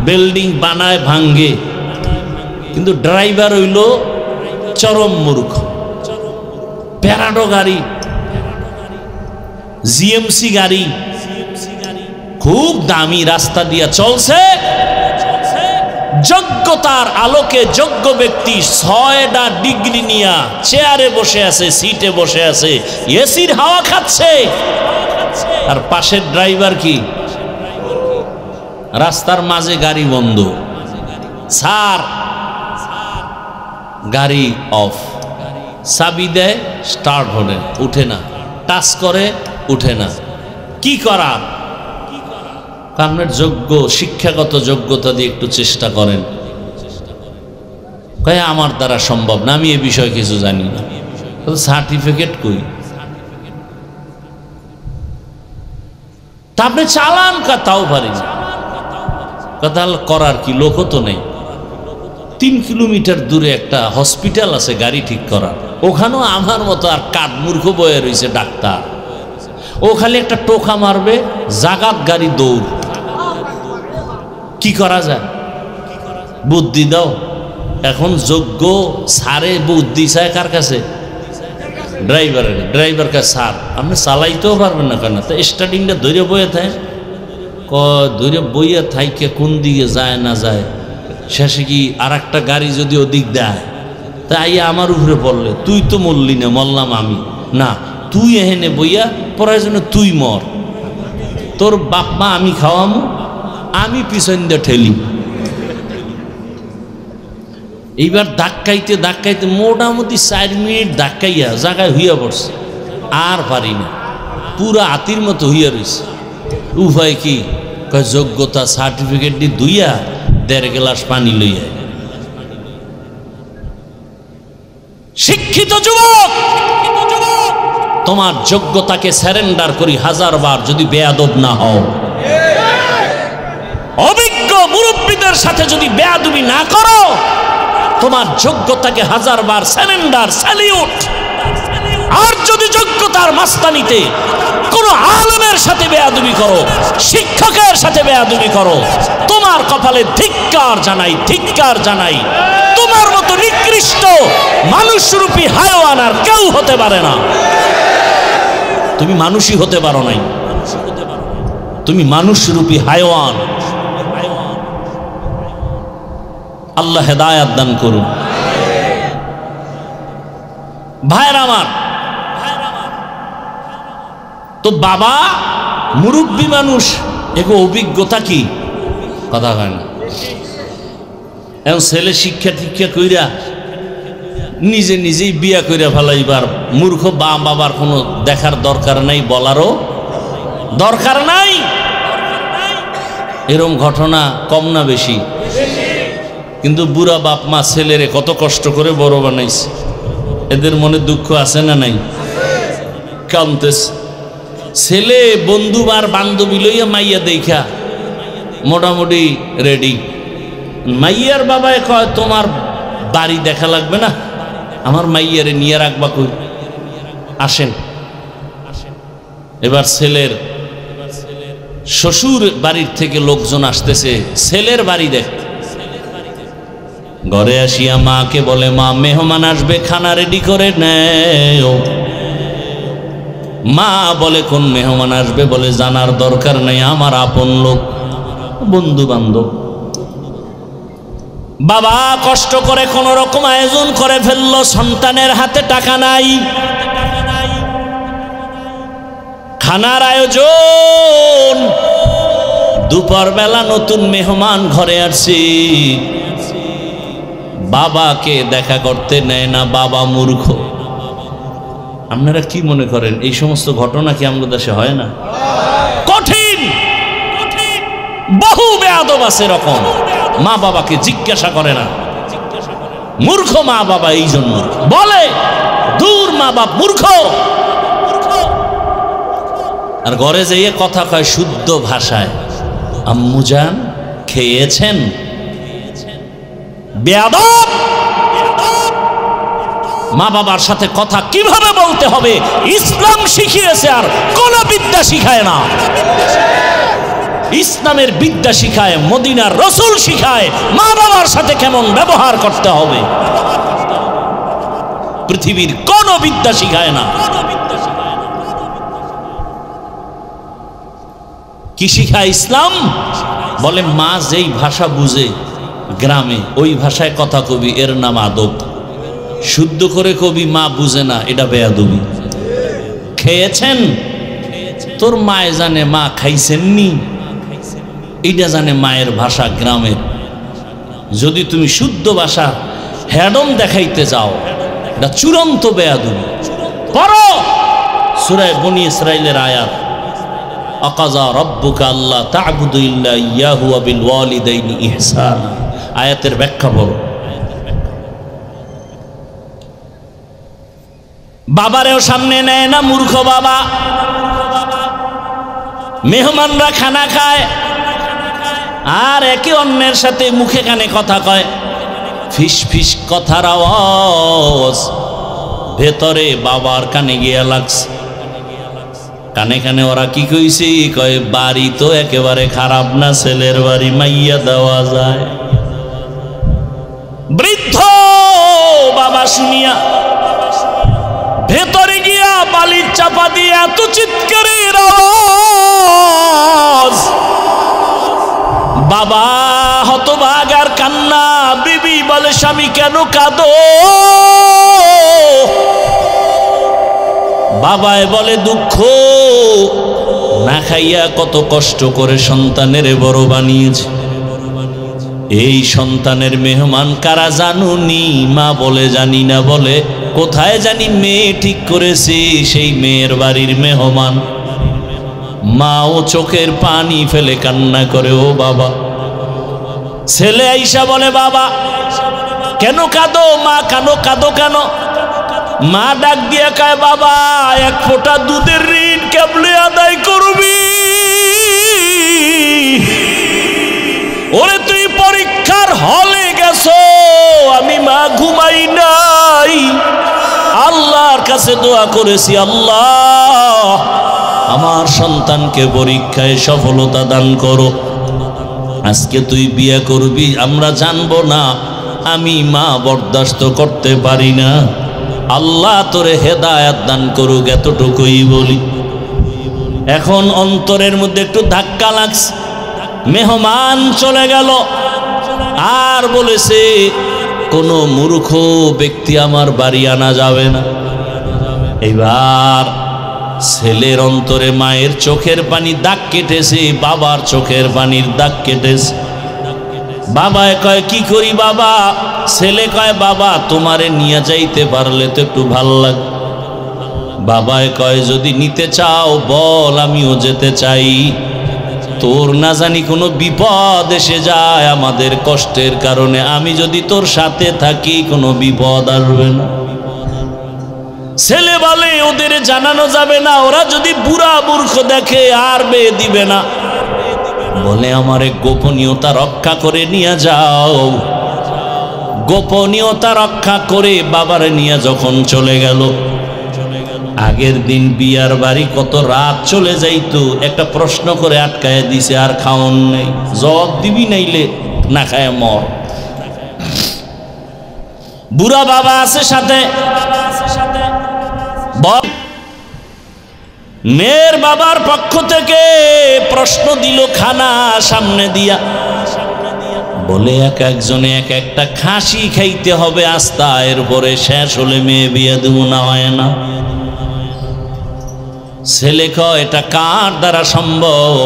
বিল্ডিং বানায় ভাঙ্গে, কিন্তু ড্রাইভার হইল চরম মূর্খ। প্যারাডো গাড়ি, জিএমসি গাড়ি খুব দামি রাস্তা দিয়া চলছে, যোগ্যতার আলোকে যোগ্য ব্যক্তি 6টা ডিগ্রি নিয়া চেয়ারে বসে আছে, সিটে বসে আছে, এসির হাওয়া খাচ্ছে। আর পাশের ড্রাইভার কি রাস্তার মাঝে গাড়ি বন্ধ, স্যার গাড়ি অফ, চাবি দেয় স্টার্ট হলে উঠে না, টাচ করে উঠে না। কি করা? আপনার যোগ্য শিক্ষাগত যোগ্যতা দিয়ে একটু চেষ্টা করেন। কয় আমার দ্বারা সম্ভব না, আমি এ বিষয়ে কিছু জানি না। সার্টিফিকেট কই? তা আপনি চালান কা তাও পারি না। কথা করার কি লোক তো নেই। 3 কিলোমিটার দূরে একটা হসপিটাল আছে গাড়ি ঠিক করার, ওখানেও আমার মতো আর কাঠমূর্খ বয়ে রয়েছে ডাক্তার। ও খালি একটা টোকা মারবে, জাগাত গাড়ি দৌড়। কি করা যায়? বুদ্ধি দাও। এখন যোগ্য সারে বুদ্ধি চায় কার কাছে? ড্রাইভারের। ড্রাইভার কাছে, স্যার আপনি চালাইতেও পারবেন না কেন? তা স্টার্টিংটা ধরে বইয়ে থাকে, ধরে বইয়ে থাইকে কোন দিকে যায় না যায়, শেষে কি আর একটা গাড়ি যদি ওদিক দেয়, তাই আমার উপরে পড়লে তুই তো মরলি না, মরলাম আমি না, তুই এহেনে বইয়া প্রয়োজনে তুই মর, তোর বাপ মা আমি খাওয়ামু, আমি পিছন দিয়ে ঠেলি। এইবার ধাক্কাইতে ধাক্কাইতে মোটামুটি 4 মিনিট ধাক্কাইয়া জায়গায় হইয়া পড়ছে, আর পারি না, পুরা হাতির মতো হইয়া রয়েছে। উপায় কি? যোগ্যতা সার্টিফিকেট দিয়ে ধুইয়া 1.5 গ্লাস পানি লইয়া। শিক্ষিত যুবক, তোমার যোগ্যতাকে স্যারেন্ডার করি 1000 বার, যদি বেয়াদব না হও। অভিজ্ঞ মুরব্বীদের সাথে যদি বেয়াদবি না করো, তোমার যোগ্যতাকে 1000 বার স্যারেন্ডার, স্যালিউট। আর যদি যোগ্যতার মাস্তানিতে কোন আলেমের সাথে বেয়াদবি করো, শিক্ষকের সাথে বেয়াদবি করো, তোমার কপালে ধিক্কার জানাই, ধিক্কার জানাই। তোমার মতো নিকৃষ্ট মানুষরূপী হায়াওয়ান আর কেউ হতে পারে না। তুমি মানুষই হতে পারো নাই, তুমি মানুষরূপী হায়াওয়ান। আল্লাহ হেদায়াত দান করুন। ভাইরা আমার, তো বাবা মুরব্বী মানুষ, এগো অভিজ্ঞতা কি? কথা হয় না। এখন ছেলে শিক্ষা টিক্ষা কইরা নিজে নিজেই বিয়া কইরা ফেলাইবার মূর্খ বাবার কোনো দেখার দরকার নাই, বলারও দরকার নাই। এরকম ঘটনা কম না বেশি? কিন্তু বুড়া বাপ মা ছেলেরে কত কষ্ট করে বড় বানাইছে, এদের মনে দুঃখ আছে না নাই? কান্তেছে। ছেলে বন্ধু আর বান্ধবী লইয়া মাইয়া দেখা মোটামুটি রেডি। মাইয়ার বাবায় কয় তোমার বাড়ি দেখা লাগবে না, আমার মাইয়ারে নিয়ে রাখবা কই, আসেন। এবার ছেলের শ্বশুর বাড়ির থেকে লোকজন আসতেছে ছেলের বাড়ি দেখ। ঘরে আসিয়া মাকে বলে, মা মেহমান আসবে, খানা রেডি করে নেও। মা বলে, কোন মেহমান আসবে? বলে, জানার দরকার নেই, আমার আপন লোক, বন্ধু বান্ধব। বাবা কষ্ট করে কোন রকম আয়োজন করে ফেললো, সন্তানের হাতে টাকা নাই, খানার আয়োজন। দুপুর বেলা নতুন মেহমান ঘরে আসছি, বাবাকে দেখা করতে নেয় না, বাবা মূর্খ। আপনারা কি মনে করেন এই সমস্ত ঘটনা কি আমাদের দেশে হয় না? কঠিন। বহু বেয়াদব আছে এরকম, মা বাবাকে জিজ্ঞাসা করে না। মূর্খ মা বাবা এই জন্য বলে, দূর মা বাপ মূর্খ। আর ঘরে যেয়ে কথা কয় শুদ্ধ ভাষায়, আম্মুজান খেয়েছেন। বেয়াদব। মা বাবার সাথে কথা কিভাবে বলতে হবে ইসলাম শিখিয়েছে, আর কোন বিদ্যা শিখায় না। ইসলামের বিদ্যা শিখায়, মদিনার রসুল শিখায় মা বাবার সাথে কেমন ব্যবহার করতে হবে। পৃথিবীর কোন বিদ্যা শিখায় না। কি শিখায় ইসলাম? বলে মা যেই ভাষা বুঝে গ্রামে ওই ভাষায় কথা কবি, এর নাম আদব। শুদ্ধ করে কবি মা বুঝে না, এটা বেয়াদবি। খেয়েছেন, তোর মায়ে জানে মা খাইছেননি, এটা জানে মায়ের ভাষা গ্রামের। যদি তুমি শুদ্ধ ভাষা হ্যাডম দেখাইতে যাও, এটা চূড়ান্ত বেয়াদবি। পড়ো সূরা বনী ইসরাঈলের আয়াত, আকাযা রাব্বুকা আল্লা তা'বুদু ইল্লা ইয়াহু ওয়া বিল ওয়ালিদাইনি ইহসানা। আয়াতের ব্যাখ্যা বলো। বাবারেও সামনে নেয় না মূর্খ বাবা। মেহমানরা খানা খায় আর একে অন্যের সাথে মুখে কানে কথা কয়, ফিস ফিস কথার আওয়াজ ভেতরে বাবার কানে গিয়া লাগছে। কানে কানে ওরা কি কইছে, কয় বাড়ি তো একেবারে খারাপ না, ছেলের বাড়ি মাইয়া দেওয়া যায়। বৃদ্ধ বাবা শুনিয়া ভেতরে গিয়া বালির চাপা দিয়ে এত চিৎকারের আওয়াজ, বাবা হতভাগ আর কান্না। বিবি বলে, স্বামী কেন কাঁদো? বাবায় বলে, দুঃখ না খাইয়া কত কষ্ট করে সন্তানের বড় বানিয়েছে। এই সন্তানের মেহমান কারা জানুনি? মা বলে, জানি না। বলে, কোথায় জানি মেয়ে ঠিক করেছি, সেই মেয়ের বাড়ির মেহমান। মাও চোখের পানি ফেলে কান্না করে, ও বাবা। ছেলে আইসা বলে, বাবা কেন কাঁদো? মা কাঁদো কাঁদো কেন? মা ডাক দিয়া কয়, বাবা এক ফোঁটা দুধের ঋণ কেবলে আদায় করবি? ওরে তুই পরীক্ষার হলে গেছো, আমি মা ঘুমাই নাই, আল্লাহর কাছে দোয়া করেছি, আল্লাহ আমার সন্তানকে পরীক্ষায় সফলতা দান করো। আজকে তুই বিয়ে করবি, আমরা জানবো না, আমি মা বরদাস্ত করতে পারি না, আল্লাহ তোরে হেদায়েত দান করুক, এতটুকুই বলি। এখন অন্তরের মধ্যে একটু ধাক্কা লাগছে। মেহমান চলে গেল আর বলেছে, কোনো মূর্খ ব্যক্তি আমার বাড়ি আনা যাবে না। এবার ছেলের অন্তরে মায়ের চোখের পানি দাগ কেটেছে, বাবার চোখের পানির দাগ কেটেছে। বাবায় কয়, কি করি বাবা? ছেলে কয়, বাবা তোমারে নিয়ে যাইতে পারলে তো একটু ভাল লাগে। বাবায় কয়, যদি নিতে চাও বল, আমিও যেতে চাই। তোর না জানি কোনো বিপদ এসে যায় আমাদের কষ্টের কারণে, আমি যদি তোর সাথে থাকি কোনো বিপদ আসবে না। ছেলে বলে, ওদের জানানো যাবে না, ওরা যদি বুড়া মূর্খ দেখে আর বিয়ে দিবে না। বলে, আমারে গোপনীয়তা রক্ষা করে নিয়ে যাও। গোপনীয়তা রক্ষা করে বাবারে নিয়ে যখন চলে গেল, আগের দিন বিয়ার বাড়ি কত রাত চলে যাইতো, একটা প্রশ্ন করে আটকায় দিছে, আর খাওন নেই, জবাব দিবি নাইলে না খায় মর। বুড়া বাবা আছে সাথে, মেয়ের বাবার পক্ষ থেকে প্রশ্ন দিল খানা সামনে দিয়া। বলে, এক একজনে এক একটা খাসি খাইতে হবে আস্তা, এরপরে শেষ হলে মেয়ে বিয়ে দেব, না হয় না। ছেলে কয়, এটা কার দ্বারা সম্ভব?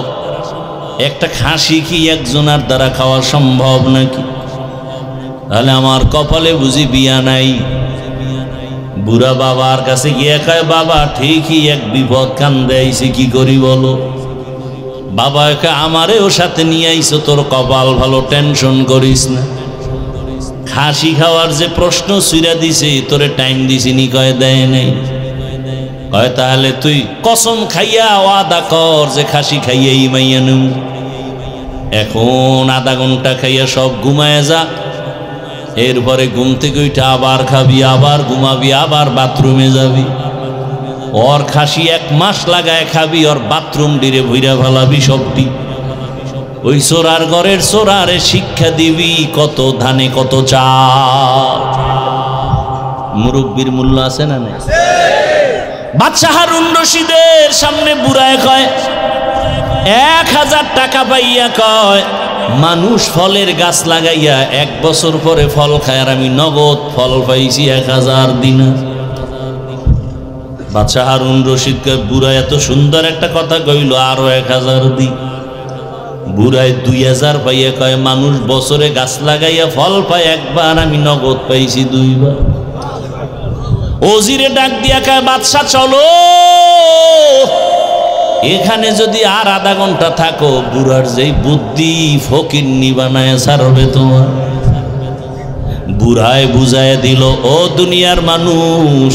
একটা খাসি কি একজনের দ্বারা খাওয়া সম্ভব নাকি? তাহলে আমার কপালে বুঝি বিয়া নাই। বুড়া বাবার কাছে গিয়ে কয়, বাবা ঠিকই এক বিপদ কান্দে আইছে, কি করি বলো? বাবা একা আমারেও সাথে নিয়ে আইছো, তোর কপাল ভালো, টেনশন করিস না। খাসি খাওয়ার যে প্রশ্ন সুইরা দিছে, তোরে টাইম দিছিনি? কয় দেয় নাই। কয় তাহলে তুই কসম খাইয়া ওয়াদা কর যে খাসি খাইয়াই মাইয়া নেব। এখন আধা ঘন্টা খাইয়া সব ঘুমায় যা, এরপরে ঘুম থেকে উঠে আবার খাবি, আবার ঘুমাবি, আবার বাথরুমে যাবি। ওর খাসি 1 মাস লাগায় খাবি, ওর বাথরুম ডিরে ভইরা ভালাবি সবটি। ওই চোরার ঘরের চোরারে শিক্ষা দিবি কত ধানে কত চাল। মুরব্বির মূল্য আছে না নাই? বাদশা হারুন রশিদের সামনে বুড়ায় কয় 1000 টাকা পাইয়া কয় মানুষ ফলের গাছ লাগাইয়া 1 বছর পরে ফল খায়, আর আমি নগদ ফল পাইছি 1000 দিনার। বাদশা হারুন রশিদ কয় বুড়া এত সুন্দর একটা কথা কইল, আরো 1000 দি। বুড়ায় 2000 পাইয়া কয় মানুষ বছরে গাছ লাগাইয়া ফল পায় একবার, আমি নগদ পাইছি 2 বার। ওজিরে ডাক দিয়া কয় বাদশা চলো, এখানে যদি আর আধা ঘন্টা থাকো বুড়ার যেই বুদ্ধি ফকিন্নি বানায় ছাড়বে তোমার। বুড়ায় বুঝায় দিল, ও দুনিয়ার মানুষ,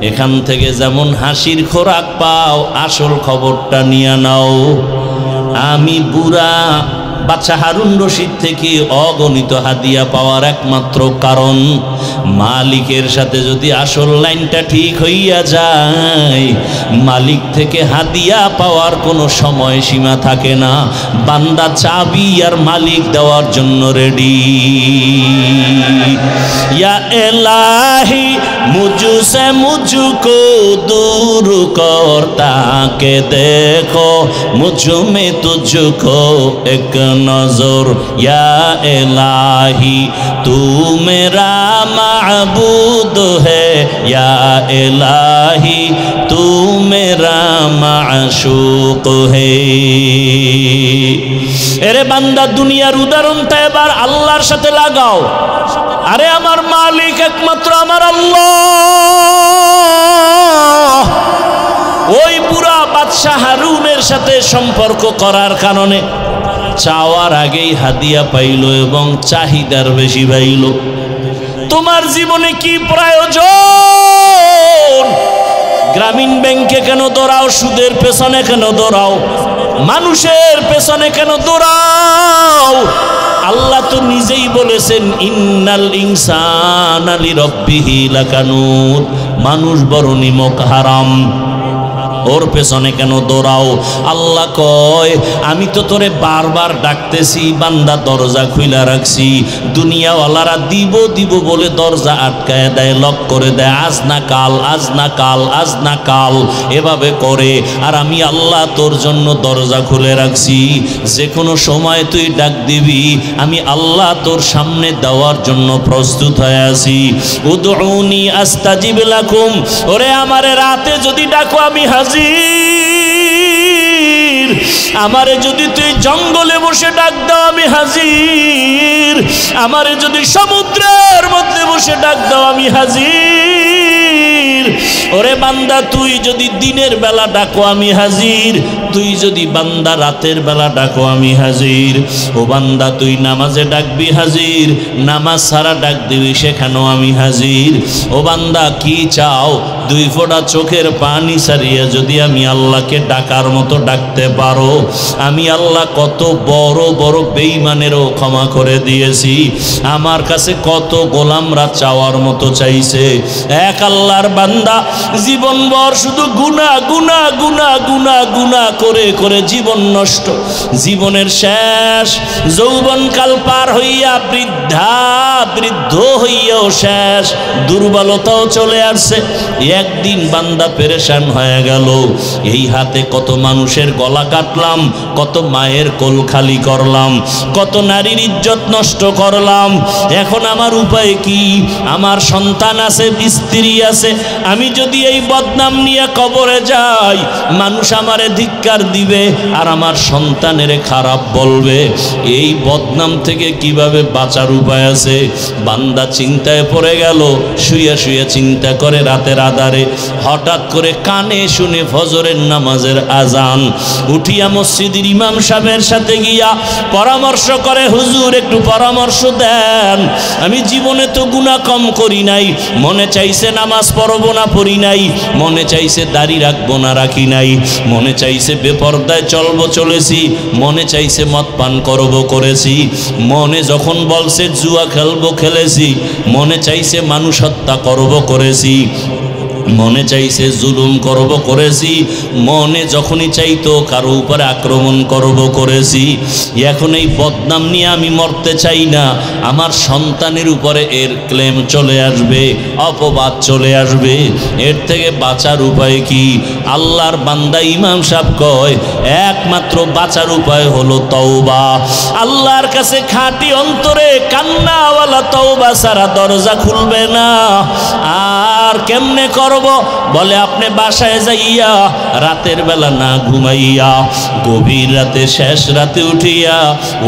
এখান থেকে যেমন হাসির খোরাক পাও আসল খবরটা নিয়ে নাও। আমি বুড়া বাদশা হারুন রশিদ থেকে অগণিত হাদিয়া পাওয়ার একমাত্র কারণ, মালিকের সাথে যদি আসল লাইনটা ঠিক হইয়া যায়, মালিক থেকে হাদিয়া পাওয়ার কোনো সময় সীমা থাকে না। বান্দা চাবি আর মালিক দেওয়ার জন্য রেডি। ইয়া এলাহি মুঝসে মুঝকো দূর করতা কে দেখো, মুঝ মে তুঝকো এক नजर या इलाही तू मेरा माबूद है, या इलाही तू मेरा माशूक है। এরে বান্দা দুনিয়ার উদাহরণটা এবার আল্লাহর সাথে লাগাও। আরে আমার মালিক একমাত্র আমার আল্লাহ। ওই বুড়া বাদশা হারুনের সাথে সম্পর্ক করার কারণে চাওয়ার আগেই হাদিয়া পাইল এবং চাহিদার বেশি পাইল। তোমার জীবনে কি প্রয়োজন? গ্রামীণ ব্যাংকে কেন দৌড়াও? সুদের পেছনে কেন দৌড়াও? মানুষের পেছনে কেন দৌড়াও? আল্লাহ তো নিজেই বলেছেন ইন্নাল ইনসানা লিরাব্বিহি লাকানুত, মানুষ বড় নিমক হারাম। ওর পেছনে কেন দৌড়াও? আল্লাহ কয় আমি তো তোরে বারবার ডাকতেছি, বান্দা দরজা খুইলা রাখছি। দুনিয়াওয়ালারা দিব দিব বলে দরজা আটকায় দেয়, লক করে দেয়, আজ না কাল, আজ না কাল, আজ না কাল এভাবে করে। আর আমি আল্লাহ তোর জন্য দরজা খুলে রাখছি, যে কোনো সময় তুই ডাক দিবি, আমি আল্লাহ তোর সামনে দেওয়ার জন্য প্রস্তুত হয়ে আছি। উদউনি আস্তাজিব লাকুম, ওরে আমারে রাতে যদি ডাকো আমি হাজির। আমারে যদি তুই জঙ্গলে বসে ডাক দাও আমি হাজির। আমারে যদি সমুদ্রের মধ্যে বসে ডাক দাও আমি হাজির। ওরে বান্দা তুই যদি দিনের বেলা ডাকো আমি হাজির, তুই যদি বান্দা রাতের বেলা ডাকো আমি হাজির। ও বান্দা তুই নামাজে ডাকবি হাজির, নামাজ ছাড়া ডাক দিবি সেখানেও আমি হাজির। ও বান্দা কি চাও? 2 ফোঁটা চোখের পানি ছাড়িয়ে যদি আমি আল্লাহকে ডাকার মতো ডাকতে পারো, আমি আল্লাহ কত বড় বড় বেঈমানেরও ক্ষমা করে দিয়েছি। আমার কাছে কত গোলামরা চাওয়ার মতো চাইছে। এক আল্লাহর বান্দা জীবনভর শুধু গুনাহ গুনাহ গুনাহ গুনাহ গুনাহ করে করে জীবন নষ্ট। জীবনের শেষ যৌবনকাল পার হইয়া বৃদ্ধ হইয়াও শেষ, দুর্বলতাও চলে আসছে। একদিন বান্দা পেরেশান হয়ে গেল, এই হাতে কত মানুষের গলা কাটলাম, কত মায়ের কোল খালি করলাম, কত নারীর ইজ্জত নষ্ট করলাম। এখন আমার উপায় কি? আমার সন্তান আছে, স্ত্রী আছে, আমি যদি এই বদনাম নিয়ে কবরে যাই, মানুষ আমারে ধিক্কার চিৎকার দিবে আর আমার সন্তানের খারাপ বলবে। এই বদনাম থেকে কিভাবে বাঁচার উপায় আছে? বান্দা চিন্তায় পড়ে গেল, শুয়ে শুয়ে চিন্তা করে রাতের আধারে। হঠাৎ করে কানে শুনে ফজরের নামাজের আজান। উঠিয়া মসজিদের ইমাম সাহেবের সাথে গিয়া পরামর্শ করে, হুজুর একটু পরামর্শ দেন, আমি জীবনে তো গুনাহ কম করি নাই, মনে চাইছে নামাজ পড়ব না পড়ি নাই, মনে চাইছে দাড়ি রাখবো না রাখি নাই, মনে চাইছে বেপরদায় চলবো চলেছি, মনে চাইছে মদ পান করবো করেছি, মনে যখন বলছে জুয়া খেলবো খেলেছি, মনে চাইছে মানুষ হত্যা করবো করেছি, মনে চাইছে জুলুম করব করেছি, মনে যখনই চাইতো কারো উপরে আক্রমণ করব করেছি। এখন এই বদনাম নিয়ে আমি মরতে চাই না, আমার সন্তানের উপরে এর ক্লেম চলে আসবে, অপবাদ চলে আসবে। এর থেকে বাঁচার উপায় কি? আল্লাহর বান্দা ইমাম সাহেব কয় একমাত্র বাঁচার উপায় হলো তওবা। আল্লাহর কাছে খাঁটি অন্তরে কান্নাওয়ালা তওবা ছাড়া দরজা খুলবে না। আর কেমনে করব? বলে আপনি বাসায় যাইয়া রাতের বেলা না ঘুমাইয়া গভীর রাতে শেষ রাতে উঠিয়া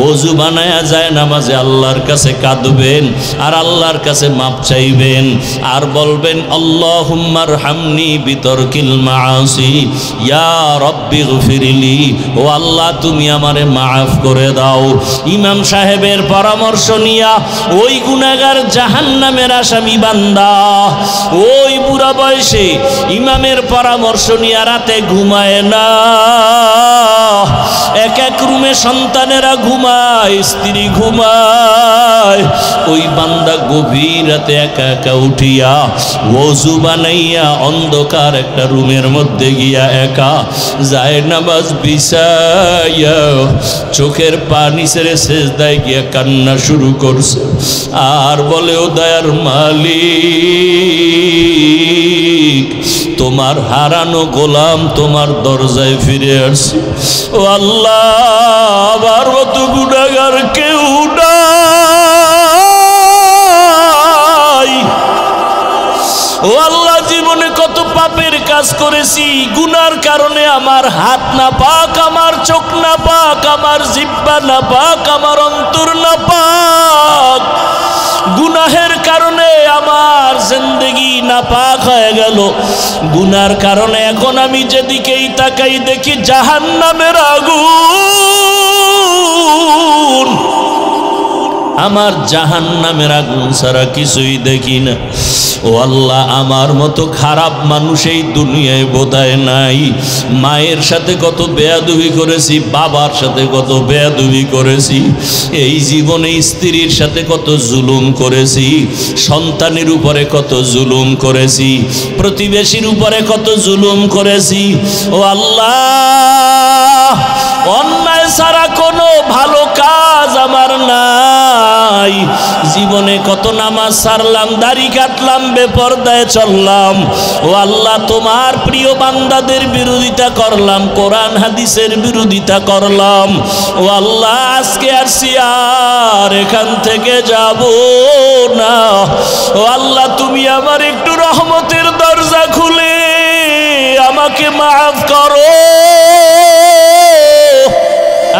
ওযু বানায়া যায় নামাজে আল্লাহর কাছে কাঁদবেন আর আল্লাহর কাছে মাপ চাইবেন আর বলবেন আল্লাহুম্মারহামনি বিতরকিল মাআসি ইয়া রাব্বি গফিরলি, ও আল্লাহ তুমি আমারে মাফ করে দাও। ইমাম সাহেবের পরামর্শ নিয়া ওই গুনাহগার জাহান্নামের আসামি বান্দা ওই বুড়া বয়সে ইমামের পরামর্শ নিয়ে রাতে ঘুমায় না। এক এক রুমে সন্তানেরা ঘুমায়, স্ত্রী ঘুমায়, ওই বান্দা গভীর রাতে একা একা উঠিয়া ওযু বানাইয়া অন্ধকার একটা রুমের মধ্যে গিয়া একা যায় নামাজ বিছাইয়া চোখের পানি ছেড়ে সেজদায় গিয়া কান্না শুরু করছে আর বলে, ও দয়ার মালিক, তোমার হারানো গোলাম তোমার দরজায় ফিরে আসছে। ও আল্লাহ, আমার মতো গুনাহগার কেউ নাই। ও আল্লাহ, জীবনে কত পাপের কাজ করেছি, গুনার কারণে আমার হাত না পাক, আমার চোখ না পাক, আমার জিহ্বা না পাক, আমার অন্তর না পাক। গুনাহের কারণে আমার জিন্দেগি নাপাক হয়ে গেল। গুনার কারণে এখন আমি যেদিকেই তাকাই দেখি জাহান্নামের আগুন। আমার জাহান্নামের আগুন ছাড়া কিছুই দেখি না। ও আল্লাহ, আমার মতো খারাপ মানুষ এই দুনিয়ায় বোধহয় নাই। মায়ের সাথে কত বেয়াদবি করেছি, বাবার সাথে কত বেয়াদবি করেছি, এই জীবনে স্ত্রীর সাথে কত জুলুম করেছি, সন্তানের উপরে কত জুলুম করেছি, প্রতিবেশীর উপরে কত জুলুম করেছি। ও আল্লাহ, অন্যায় ছাড়া কোনো ভালো কাজ আমার নাই। জীবনে কত নামাজ ছাড়লাম, দাড়ি কাটলাম, বেপরদায় চললাম। ও আল্লাহ, তোমার প্রিয় বান্দাদের বিরোধিতা করলাম, কোরআন হাদিসের বিরোধিতা করলাম। ও আল্লাহ, আজকে আসছি আর এখান থেকে যাব না। ও আল্লাহ, তুমি আমার একটু রহমতের দরজা খুলে আমাকে মাফ করো।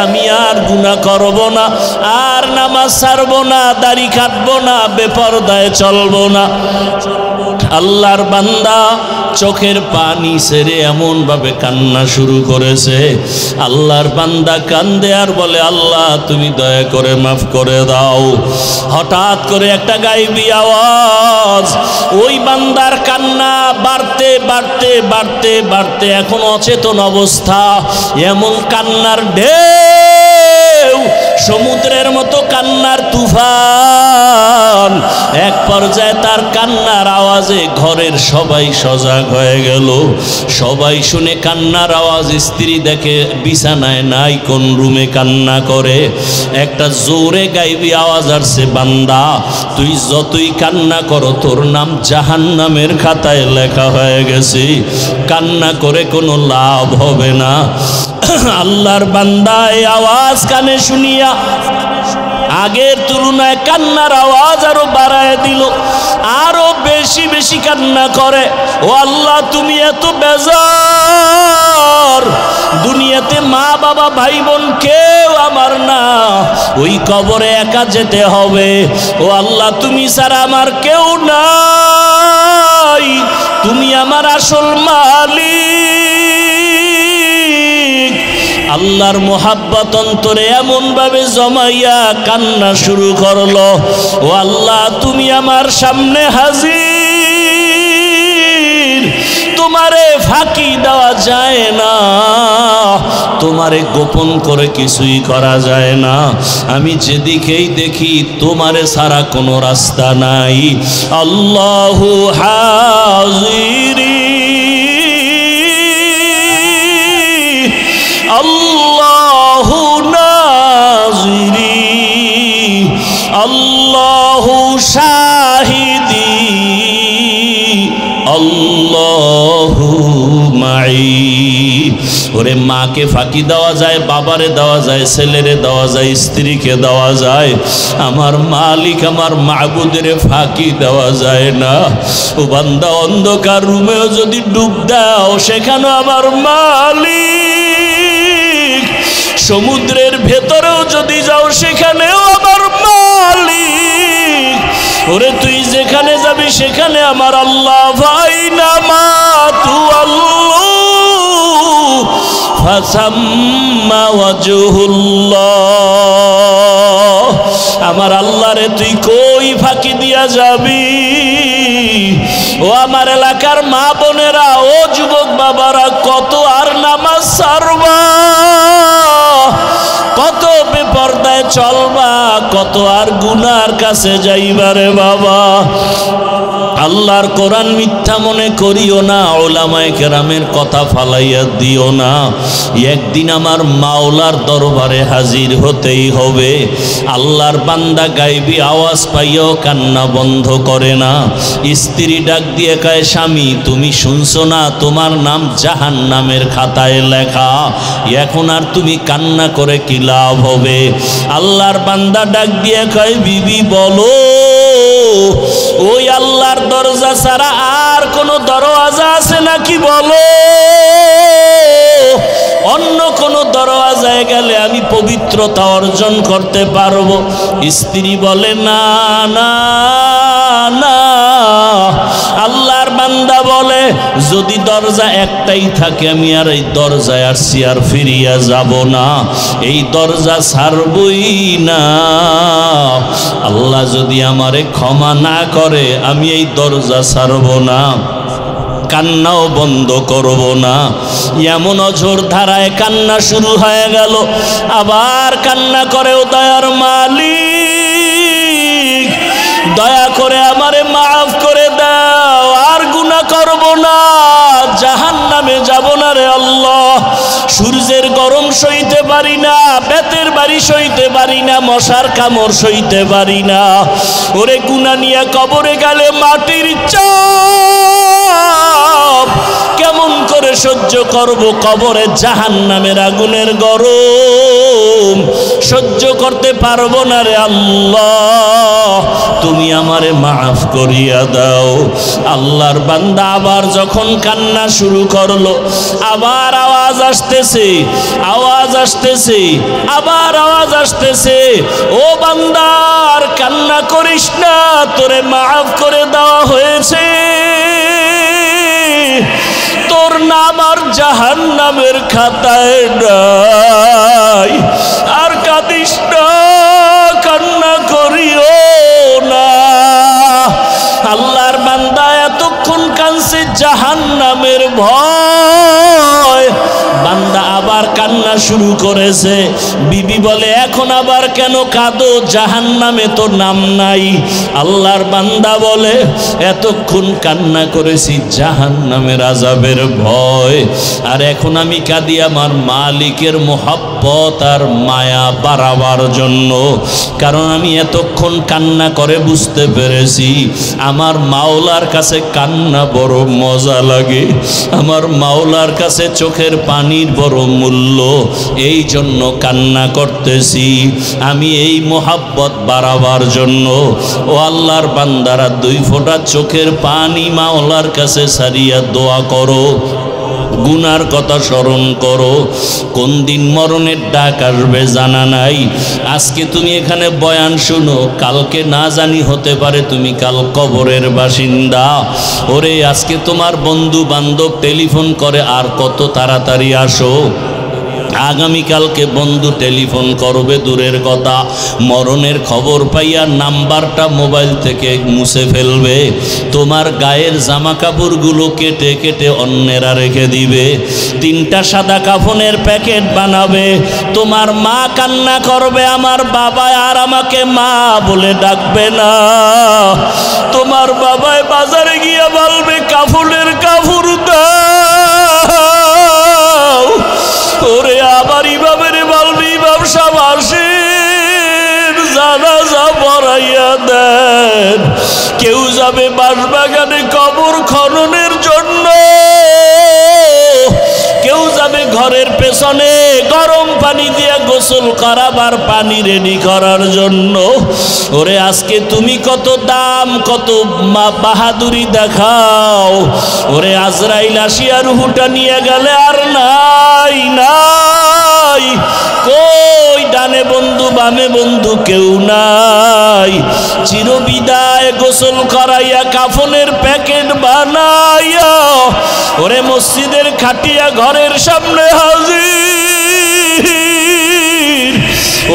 আমি আর গুনাহ করব না, আর নামাজ ছাড়ব না, দাড়ি কাটবো না, বেপরদায় চলবো না। আল্লাহর বান্দা চোখের পানি ছেড়ে এমন ভাবে কান্না শুরু করেছে। আল্লাহর বান্দা কান্দে আর বলে, আল্লাহ তুমি দয়া করে মাফ করে দাও। হঠাৎ করে একটা গায়েবী আওয়াজ, ওই বান্দার কান্না বাড়তে বাড়তে বাড়তে বাড়তে এখন অচেতন অবস্থা। এমন কান্নার ঢেউ, সমুদ্রের মতো কান্নার তুফান। এক পর্যায়ে তার কান্নার আওয়াজে ঘরের সবাই সজাগ হয়ে গেল। সবাই শুনে কান্নার আওয়াজ, স্ত্রী দেখে বিছানায় নাই, কোন রুমে কান্না করে। একটা জোরে গাইবি আওয়াজ আসছে, বান্দা তুই যতই কান্না করো তোর নাম জাহান্নামের খাতায় লেখা হয়ে গেছে, কান্না করে কোনো লাভ হবে না। আল্লাহর বান্দা এই আওয়াজ কানে শুনিয়া আগের তুলনায় কান্নার আওয়াজ আরো বাড়ায় দিল, আরো বেশি বেশি কান্না করে। ও আল্লাহ, তুমি এত বেজার, দুনিয়াতে মা বাবা ভাই বোন কেউ আমার না, ওই কবরে একা যেতে হবে। ও আল্লাহ, তুমি ছাড়া আমার কেউ নাই, তুমি আমার আসল মালিক। আল্লাহর মোহাব্বত অন্তরে এমন ভাবে জমাইয়া কান্না শুরু করলো। ও আল্লাহ, তুমি আমার সামনে হাজির, তোমারে ফাঁকি দেওয়া যায় না, তোমারে গোপন করে কিছুই করা যায় না। আমি যেদিকেই দেখি তোমারে ছাড়া কোনো রাস্তা নাই। আল্লাহু হাজিরি, আল্লাহু নাজিরি, আল্লাহু শাহিদি, আল্লাহু মাই। ওরে মাকে ফাঁকি দেওয়া যায়, বাবারে দেওয়া যায়, ছেলেরে দেওয়া যায়, স্ত্রীকে দেওয়া যায়, আমার মালিক আমার মাবুদের ফাঁকি দেওয়া যায় না। ও বান্দা, অন্ধকার রুমেও যদি ডুব দাও সেখানে আমার মালিক, সমুদ্রের ভেতরেও যদি যাও সেখানেও আমার মালিক। ওরে তুই যেখানে যাবি সেখানে আমার আল্লাহ। ফাইনা মা তু আল্লাহ ফাসাম্মা ওয়াজহুল্লাহ। আমার আল্লাহ রে তুই কই ফাঁকি দিয়া যাবি? ও আমার এলাকার মা বোনেরা, ও যুবক বাবারা, কত আর নামাজ ছাড়বা, কত বেপরদায় চলবা, কত আর গুনার কাছে যাইবারে বাবা। আল্লাহর কোরআন মিথ্যা মনে করিও না, ওলামায়ে কেরামের কথা ফালাইয়া দিও না। একদিন আমার মাওলার দরবারে হাজির হতেই হবে। আল্লাহর বান্দা গায়বী আওয়াজ পাইয়াও কান্না বন্ধ করে না। স্ত্রী ডাক দিয়ে কয়, স্বামী তুমি শুনছো না, তোমার নাম জাহান্নামের খাতায় লেখা, এখন আর তুমি কান্না করে কি লাভ হবে? আল্লাহর বান্দা ডাক দিয়ে কয়, বিবি বলো, ওই আল্লাহর দরজা ছাড়া আর কোন দরওয়াজা আছে নাকি বলো, অন্য কোন দরওয়াজায় গেলে আমি পবিত্রতা অর্জন করতে পারবো। স্ত্রী বলে, না না না। আল্লাহর বান্দা বলে, যদি দরজা একটাই থাকে আমি আর এই দরজায় আর সিয়ার ফিরিয়া যাব না, এই দরজা ছাড়বই না। আল্লাহ যদি আমারে ক্ষমা না করে আমি এই দরজা ছাড়ব না, কান্নাও বন্ধ করব না। এমন অঝোর ধারায় কান্না শুরু হয়ে গেল। আবার কান্না করে, ও দয়ার মালিক, দয়া করে আমারে মাফ করে দাও, আর গুনাহ করব না, জাহান্নামে যাব না রে আল্লাহ। সূর্যের গরম সইতে পারি না, বেতের বাড়ি সইতে পারি না, মশার কামড় সইতে পারি না। ওরে গুনাহ নিয়ে কবরে গেলে মাটির চাপ কেমন করে সহ্য করব? কবরে জাহান্নামের আগুনের গরম সহ্য করতে পারবো না রে আল্লাহ, তুমি আমারে মাফ করিয়া দাও। আল্লাহর বান্দা আবার যখন কান্না শুরু করলো, আবার আওয়াজ আসতেছে, আওয়াজ আসতেছে, আবার আওয়াজ আসতেছে, ও বান্দার কান্না করিস না, তোরে মাফ করে দেওয়া হয়েছে, তোর নাম আর জাহান্নামের খাতায় নাই, আর কাঁদিস না, কান্না করিও না। আল্লাহর বান্দা এতক্ষণ কাঁদছে জাহান্নামের ভয়, বান্দা আবার কান্না শুরু করেছে। বিবি বলে, এখন আবার কেন কাঁদো? জাহান্নামে তো নাম নাই। আল্লাহর বান্দা বলে, এতক্ষণ কান্না করেছি জাহান্নামের আযাবের ভয়, আর এখন আমি কাঁদি আমার মালিকের মোহাব্বত আর মায়া বাড়াবার জন্য। কারণ আমি এতক্ষণ কান্না করে বুঝতে পেরেছি আমার মাওলার কাছে কান্না বড় মজা লাগে, আমার মাওলার কাছে চোখের পানির বড় মূল্য, এই জন্য কান্না করতেছি, আমি এই মোহাব্বত বাড়াবার জন্য। ও আল্লাহর বান্দারা, 2 ফোঁটা চোখের পানি মাওলার কাছে সারিয়া দোয়া করো, গুনার কথা স্মরণ করো। কোন দিন মরণের ডাক আসবে জানা নাই। আজকে তুমি এখানে বয়ান শুনো, কালকে না জানি হতে পারে তুমি কাল কবরের বাসিন্দা। ওরে আজকে তোমার বন্ধু বান্ধব টেলিফোন করে আর কত তাড়াতাড়ি আসো, আগামীকালকে বন্ধু টেলিফোন করবে দূরের কথা, মরণের খবর পাইয়া নাম্বারটা মোবাইল থেকে মুছে ফেলবে, তোমার গায়ের জামা কাপড়গুলো কেটে কেটে অন্যেরা রেখে দিবে, 3টা সাদা কাফনের প্যাকেট বানাবে। তোমার মা কান্না করবে, আমার বাবা আর আমাকে মা বলে ডাকবে না। তোমার বাবায় বাজারে গিয়া বলবে কাফনের কাপড় দাও। ওরে আবার ইমামের বলবি, ইমাম সাহেব আসেন, জানাজা পড়াইয়া দেন। কেউ যাবে বাঁশবাগানে কবর খননের জন্য, কেউ যাবে ঘরের পেছনে গরম পানি দিয়ে গোসল করাবার পানি রেডি করার জন্য। ওরে আজকে তুমি কত দাম, কত বাহাদুরি দেখাও। ওরে আজরাইল আসিয়া রুহুটা নিয়ে গেলে আর নাই নাই, কই ডানে বন্ধু বামে বন্ধু কেউ নাই। চিরবিদায় গোসল করাইয়া কাফনের প্যাকেট বানাইয়া ওরে মসজিদের খাটিয়া ঘরের সামনে হাজির।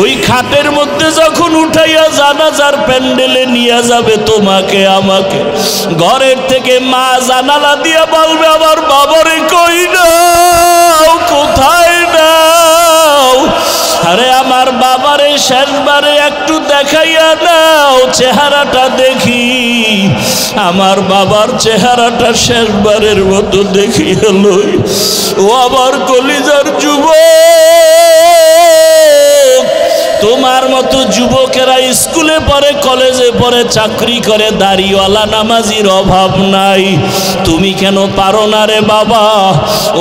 ওই খাটের মধ্যে যখন উঠাইয়া জানাজার প্যান্ডেলে নিয়ে যাবে তোমাকে আমাকে, ঘরের থেকে মা জানালা দিয়া বলবে আমার বাবারে কই নাও, কোথায় নাও? আরে আমার বাবারে শেষবারে একটু দেখাইয়া নাও, চেহারাটা দেখি। আমার বাবার চেহারাটা শেষবারের মতো দেখিয়া লই। ও আমার কলিজার যুবক, তোমার মতো যুবকেরা স্কুলে পড়ে, কলেজে পড়ে, চাকরি করে, দাড়িওয়ালা নামাজির অভাব নাই। তুমি কেন পারো না রে বাবা?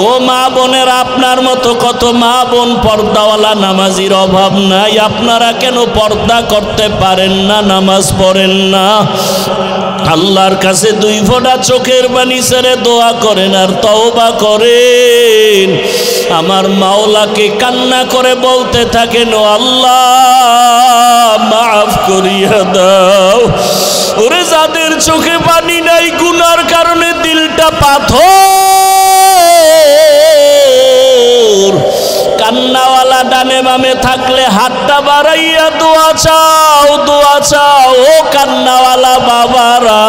ও মা বোনের, আপনার মতো কত মা বোন পর্দাওয়ালা নামাজির অভাব নাই। আপনারা কেন পর্দা করতে পারেন না, নামাজ পড়েন না? আল্লাহর কাছে 2 ফোঁটা চোখের পানি ছেড়ে দোয়া করেন আর তওবা করেন। আমার মাওলাকে কান্না করে বলতে থাকেন, ও আল্লাহ মাফ করিয়া দাও। ওরে যাদের চোখে পানি নাই, গুনার কারণে দিলটা পাথর, কান্নাওয়ালা ডানে বামে থাকলে হাতটা বাড়াইয়া দোয়া চাও, দোয়া চাও। ও কান্নাওয়ালা বাবারা,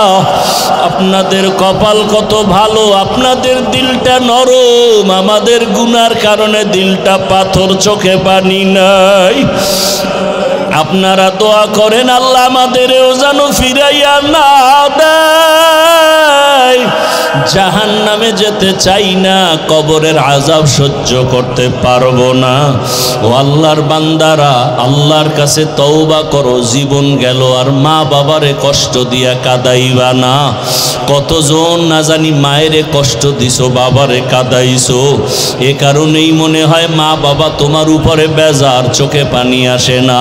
আপনাদের কপাল কত ভালো, আপনাদের দিলটা নরম। আমাদের গুনার কারণে দিলটা পাথর, চোখে পানি নাই। আপনারা দোয়া করেন আল্লাহ আমাদেরও যেন ফিরাইয়া না দেয়। জাহান্নামে যেতে চাই না, কবরের আযাব সহ্য করতে পারবো না। ও আল্লাহর বান্দারা, আল্লাহর কাছে তওবা করো। জীবন গেল আর মা বাবারে কষ্ট দিয়া কাঁদাইবা না। কতজন না জানি মায়েরে কষ্ট দিছো, বাবারে কাঁদাইছো। এ কারণেই মনে হয় মা বাবা তোমার উপরে বেজার, চোখে পানি আসে না।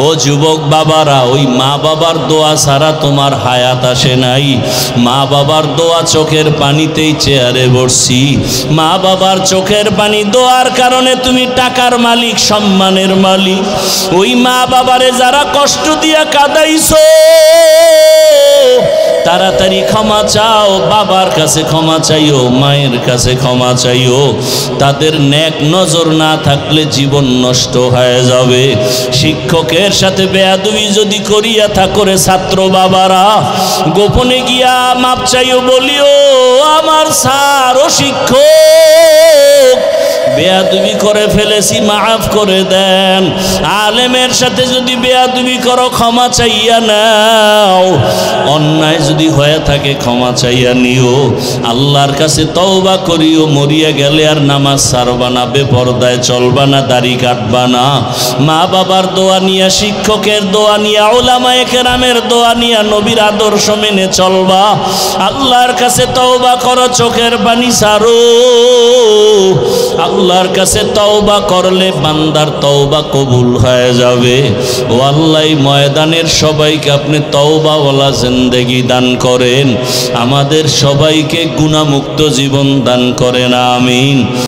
ও যুবক বাবারা, ওই মা বাবার দোয়া ছাড়া তোমার হায়াত আসে নাই। মা বাবার দোয়া চোখের পানিতেই চেয়ারে বসছি। মা বাবার চোখের পানি দোয়ার কারণে তুমি টাকার মালিক, সম্মানের মালিক। ওই মা বাবারে যারা কষ্ট দিয়া কাঁদাইছো, তাড়াতাড়ি ক্ষমা চাও। বাবার কাছে ক্ষমা চাইও, মায়ের কাছে ক্ষমা চাইও। তাদের নেক নজর না থাকলে জীবন নষ্ট হয়ে যাবে। শিক্ষকের সাথে বেয়াদবি যদি করিয়া থাকো রে ছাত্র বাবারা, গোপনে গিয়া মাপ চাইও, বলিও আমার স্যার ও শিক্ষক, বেয়াদবি করে ফেলেছি, মাফ করে দেন। আলেমের সাথে যদি বেয়াদবি করো, ক্ষমা চাইয়া নাও। অন্যায় যদি হয়ে থাকে ক্ষমা চাইয়া নিও। আল্লাহর কাছে তওবা করিও। মরিয়া গেলে আর নামাজ ছাড়বা না, বেপরদায় চলবা না, দাড়ি কাটবা না। মা বাবার দোয়া নিয়া, শিক্ষকের দোয়া নিয়া, উলামায়ে কেরামের দোয়া নিয়া, নবীর আদর্শ মেনে চলবা। আল্লাহর কাছে তওবা করো, চোখের পানি ছাড়ো। আল্লাহর কাছে তওবা করলে বান্দার তওবা কবুল হয়ে যাবে। ও আল্লাহ, ময়দানের সবাইকে আপনি তওবাওয়ালা জিন্দেগি দান করেন, আমাদের সবাইকে গুনাহমুক্ত জীবন দান করেন, আমিন।